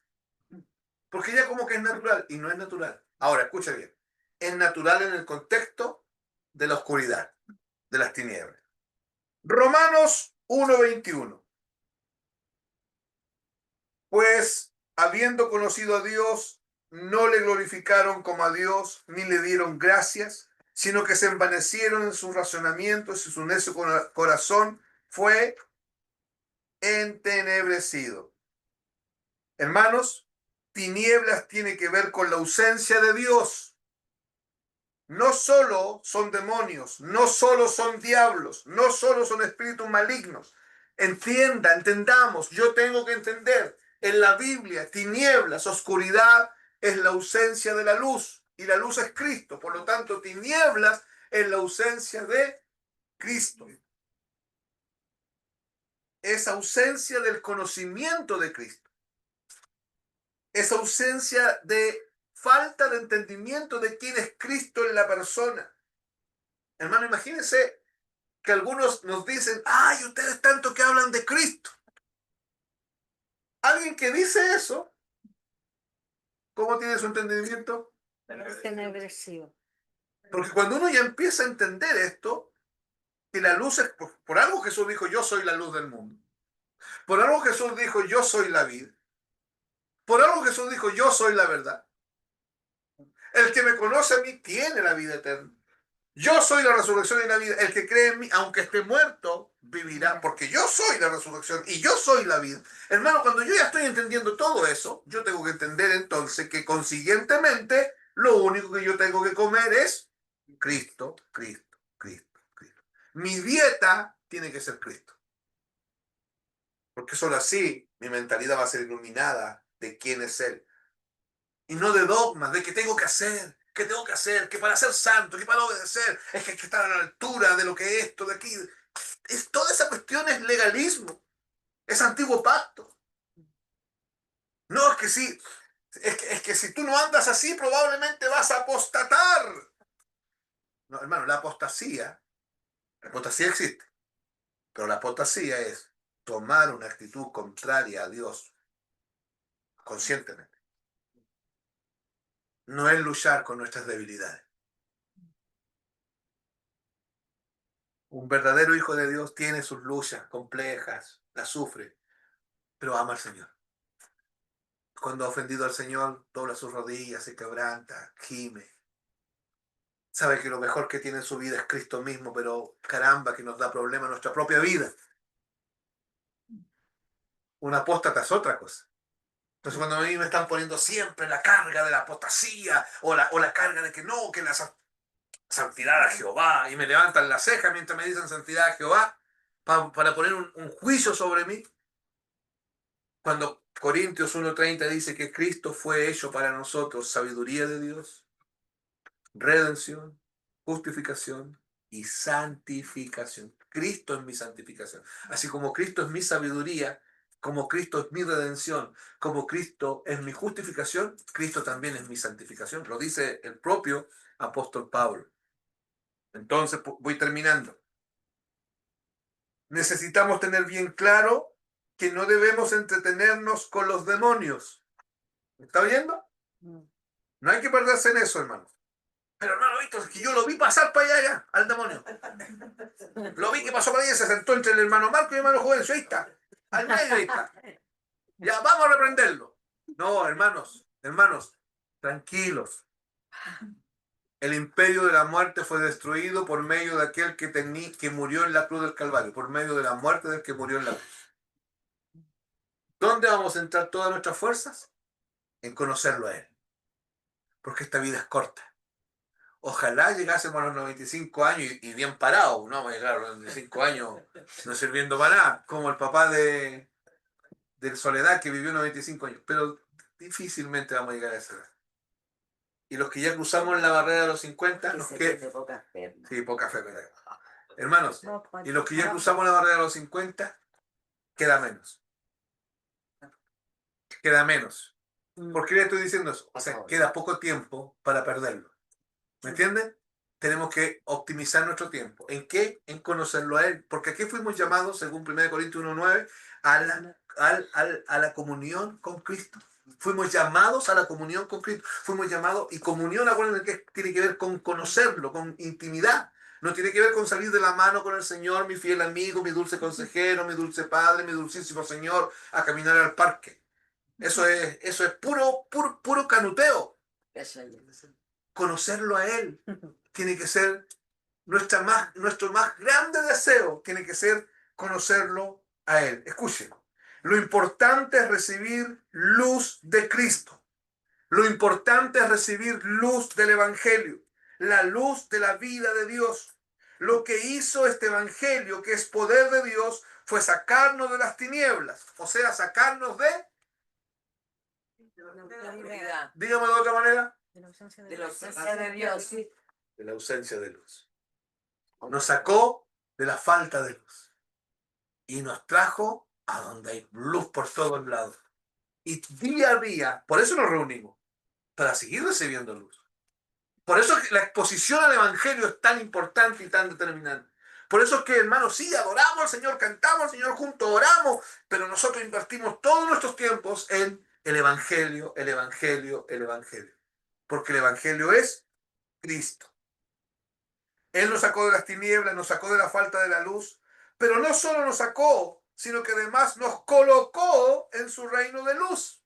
Porque ya como que es natural, y no es natural. Ahora, escucha bien, es natural en el contexto de la oscuridad, de las tinieblas. Romanos 1:21. Pues, habiendo conocido a Dios, no le glorificaron como a Dios, ni le dieron gracias, sino que se envanecieron en sus razonamientos y su necio corazón fue entenebrecido. Hermanos, tinieblas tiene que ver con la ausencia de Dios. No solo son demonios, no solo son diablos, no solo son espíritus malignos. Entendamos, yo tengo que entender, en la Biblia, tinieblas, oscuridad, es la ausencia de la luz, y la luz es Cristo. Por lo tanto, tinieblas es la ausencia de Cristo. Es ausencia del conocimiento de Cristo. Es ausencia de falta de entendimiento de quién es Cristo en la persona. Hermano, imagínense que algunos nos dicen, ay, ustedes tanto que hablan de Cristo. Alguien que dice eso, ¿cómo tiene su entendimiento? Tenebrecido. Porque cuando uno ya empieza a entender esto, que la luz es, por algo Jesús dijo, yo soy la luz del mundo. Por algo Jesús dijo, yo soy la vida. Por algo Jesús dijo, yo soy la verdad. El que me conoce a mí tiene la vida eterna. Yo soy la resurrección y la vida. El que cree en mí, aunque esté muerto, vivirá, porque yo soy la resurrección y yo soy la vida. Hermano, cuando yo ya estoy entendiendo todo eso, yo tengo que entender entonces que consiguientemente lo único que yo tengo que comer es Cristo, Cristo, Cristo, Cristo. Mi dieta tiene que ser Cristo, porque solo así mi mentalidad va a ser iluminada de quién es Él. Y no de dogmas, de que tengo que hacer, que para ser santo, que para obedecer, es que hay que estar a la altura de lo que es esto, de aquí. Toda esa cuestión es legalismo, es antiguo pacto. No, es que sí, es que si tú no andas así, probablemente vas a apostatar. No, hermano, la apostasía existe, pero la apostasía es tomar una actitud contraria a Dios conscientemente. No es luchar con nuestras debilidades. Un verdadero hijo de Dios tiene sus luchas complejas, las sufre, pero ama al Señor. Cuando ha ofendido al Señor, dobla sus rodillas, se quebranta, gime. Sabe que lo mejor que tiene en su vida es Cristo mismo, pero caramba, que nos da problema en nuestra propia vida. Un apóstata es otra cosa. Entonces cuando a mí me están poniendo siempre la carga de la apostasía o la carga de que no, que la santidad a Jehová, y me levantan la ceja mientras me dicen santidad a Jehová, para poner un juicio sobre mí, cuando Corintios 1:30 dice que Cristo fue hecho para nosotros sabiduría de Dios, redención, justificación y santificación. Cristo es mi santificación. Así como Cristo es mi sabiduría, como Cristo es mi redención, como Cristo es mi justificación, Cristo también es mi santificación. Lo dice el propio apóstol Pablo. Entonces, voy terminando. Necesitamos tener bien claro que no debemos entretenernos con los demonios. ¿Me está oyendo? No hay que perderse en eso, hermano. Pero hermano Víctor, es que yo lo vi pasar para allá, al demonio. Lo vi que pasó para allá, se sentó entre el hermano Marco y el hermano Juvencio. Ahí está. Al medio ahí está. Ya, vamos a reprenderlo. No, hermanos, tranquilos. El imperio de la muerte fue destruido por medio de aquel que murió en la cruz del Calvario, por medio de la muerte del que murió en la cruz. ¿Dónde vamos a entrar todas nuestras fuerzas? En conocerlo a Él. Porque esta vida es corta. Ojalá llegásemos a los 95 años y bien parados, no vamos a llegar a los 95 años no sirviendo para nada, como el papá de Soledad que vivió 95 años, pero difícilmente vamos a llegar a esa edad. Y los que ya cruzamos la barrera de los 50, los que... Sí, poca fe, ¿verdad? Hermanos, y los que ya cruzamos la barrera de los 50, queda menos. Queda menos. ¿Por qué le estoy diciendo eso? O sea, queda poco tiempo para perderlo. ¿Me entienden? Tenemos que optimizar nuestro tiempo. ¿En qué? En conocerlo a Él. Porque aquí fuimos llamados, según 1 Corintios 1:9, a la comunión con Cristo. Fuimos llamados a la comunión con Cristo. Fuimos llamados, y comunión, acuérdense que tiene que ver con conocerlo, con intimidad. No tiene que ver con salir de la mano con el Señor, mi fiel amigo, mi dulce consejero, mi dulce Padre, mi dulcísimo Señor, a caminar al parque. Eso es puro canuteo. Conocerlo a Él tiene que ser nuestro más grande deseo, tiene que ser conocerlo a Él. Escuchen, lo importante es recibir luz de Cristo. Lo importante es recibir luz del Evangelio, la luz de la vida de Dios. Lo que hizo este Evangelio, que es poder de Dios, fue sacarnos de las tinieblas, o sea, sacarnos de... Dígame de otra manera. De la ausencia De la ausencia de Dios. De la ausencia de luz. Nos sacó de la falta de luz y nos trajo a donde hay luz por todos lados. Y día a día, por eso nos reunimos, para seguir recibiendo luz. Por eso la exposición al Evangelio es tan importante y tan determinante. Por eso es que, hermanos, sí, adoramos al Señor, cantamos al Señor juntos, oramos, pero nosotros invertimos todos nuestros tiempos en el Evangelio, el Evangelio, el Evangelio. Porque el Evangelio es Cristo. Él nos sacó de las tinieblas, nos sacó de la falta de la luz, pero no solo nos sacó, sino que además nos colocó en su reino de luz,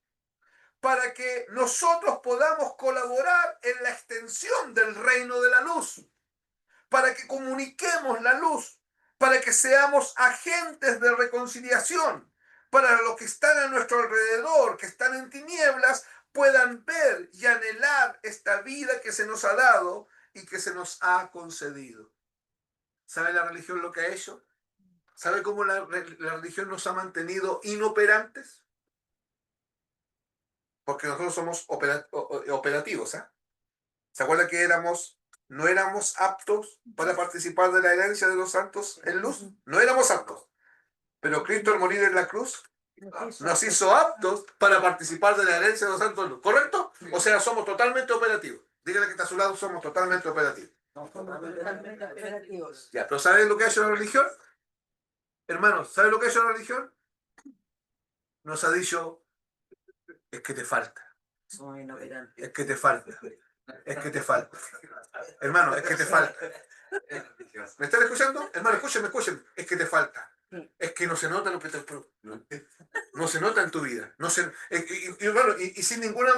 para que nosotros podamos colaborar en la extensión del reino de la luz, para que comuniquemos la luz, para que seamos agentes de reconciliación, para los que están a nuestro alrededor, que están en tinieblas, puedan ver y anhelar esta vida que se nos ha dado y que se nos ha concedido. ¿Sabe la religión lo que ha hecho? ¿Sabe cómo la religión nos ha mantenido inoperantes? Porque nosotros somos operativos, ¿eh? ¿Se acuerda que no éramos aptos para participar de la herencia de los santos en luz? No éramos aptos. Pero Cristo al morir en la cruz nos hizo aptos para participar de la herencia de los santos en luz. ¿Correcto? O sea, somos totalmente operativos. Dígale que está a su lado, somos totalmente operativos. Totalmente operativos. Ya, pero ¿saben lo que ha hecho la religión? Hermanos, ¿saben lo que ha hecho la religión? Nos ha dicho, es que te falta, Somos inoperantes. es que te falta, es que te falta. Hermano, es que te falta. ¿Me están escuchando? Hermano, escúcheme, es que te falta. Es que no se nota lo que te... No se nota en tu vida. No se, y sin ninguna...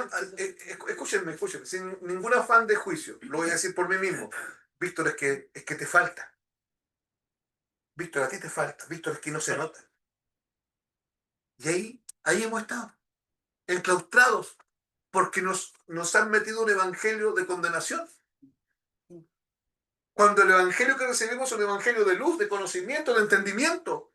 escúchenme, sin ningún afán de juicio. Lo voy a decir por mí mismo. Víctor, es que te falta. Víctor, a ti te falta. Víctor, es que no se nota. Y ahí hemos estado. Enclaustrados. Porque nos han metido un evangelio de condenación. Cuando el evangelio que recibimos es un evangelio de luz, de conocimiento, de entendimiento.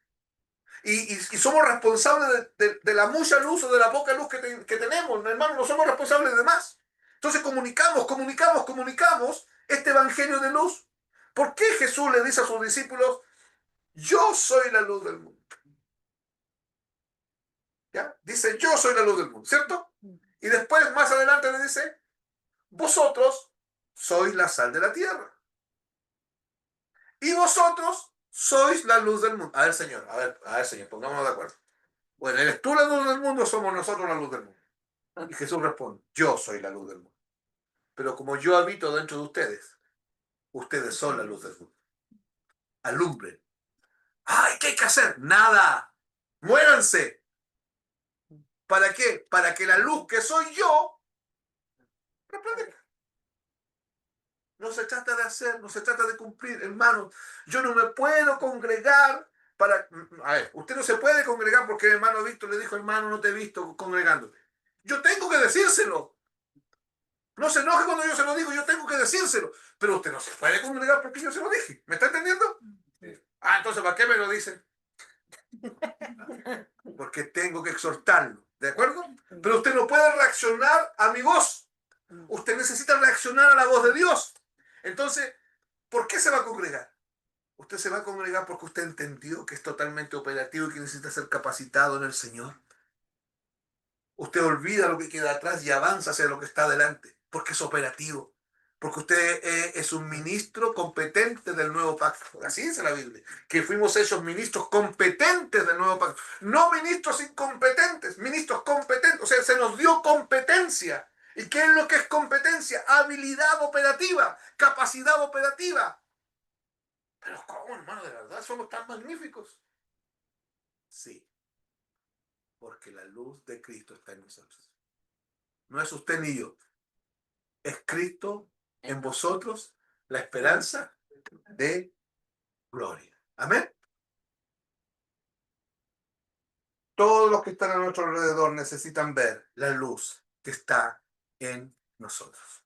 Y somos responsables de la mucha luz o de la poca luz que tenemos, hermano, no somos responsables de más. Entonces comunicamos este evangelio de luz. ¿Por qué Jesús le dice a sus discípulos, yo soy la luz del mundo? ¿Ya? Dice, yo soy la luz del mundo, ¿cierto? Y después, más adelante, le dice, vosotros sois la sal de la tierra. Y vosotros sois la luz del mundo. A ver, Señor, pongámonos de acuerdo. Bueno, ¿eres tú la luz del mundo o somos nosotros la luz del mundo? Y Jesús responde, yo soy la luz del mundo. Pero como yo habito dentro de ustedes, ustedes son la luz del mundo. Alumbren. ¡Ay, qué hay que hacer! Nada. Muéranse. ¿Para qué? Para que la luz que soy yo resplandezca. No se trata de hacer, no se trata de cumplir, hermano. Yo no me puedo congregar para... A ver, usted no se puede congregar porque el hermano Víctor le dijo, hermano, no te he visto congregándote. Yo tengo que decírselo. No se enoje cuando yo se lo digo, yo tengo que decírselo. Pero usted no se puede congregar porque yo se lo dije. ¿Me está entendiendo? Ah, entonces, ¿para qué me lo dice? Porque tengo que exhortarlo. ¿De acuerdo? Pero usted no puede reaccionar a mi voz. Usted necesita reaccionar a la voz de Dios. Entonces, ¿por qué se va a congregar? Usted se va a congregar porque usted entendió que es totalmente operativo y que necesita ser capacitado en el Señor. Usted olvida lo que queda atrás y avanza hacia lo que está adelante, porque es operativo. Porque usted es un ministro competente del nuevo pacto. Así dice la Biblia, que fuimos hechos ministros competentes del nuevo pacto. No ministros incompetentes, ministros competentes. O sea, se nos dio competencia. ¿Y qué es lo que es competencia? Habilidad operativa, capacidad operativa. Pero ¿cómo, hermano? ¿De verdad somos tan magníficos? Sí, porque la luz de Cristo está en nosotros. No es usted ni yo. Es Cristo en vosotros, la esperanza de gloria. Amén. Todos los que están a nuestro alrededor necesitan ver la luz que está en nosotros.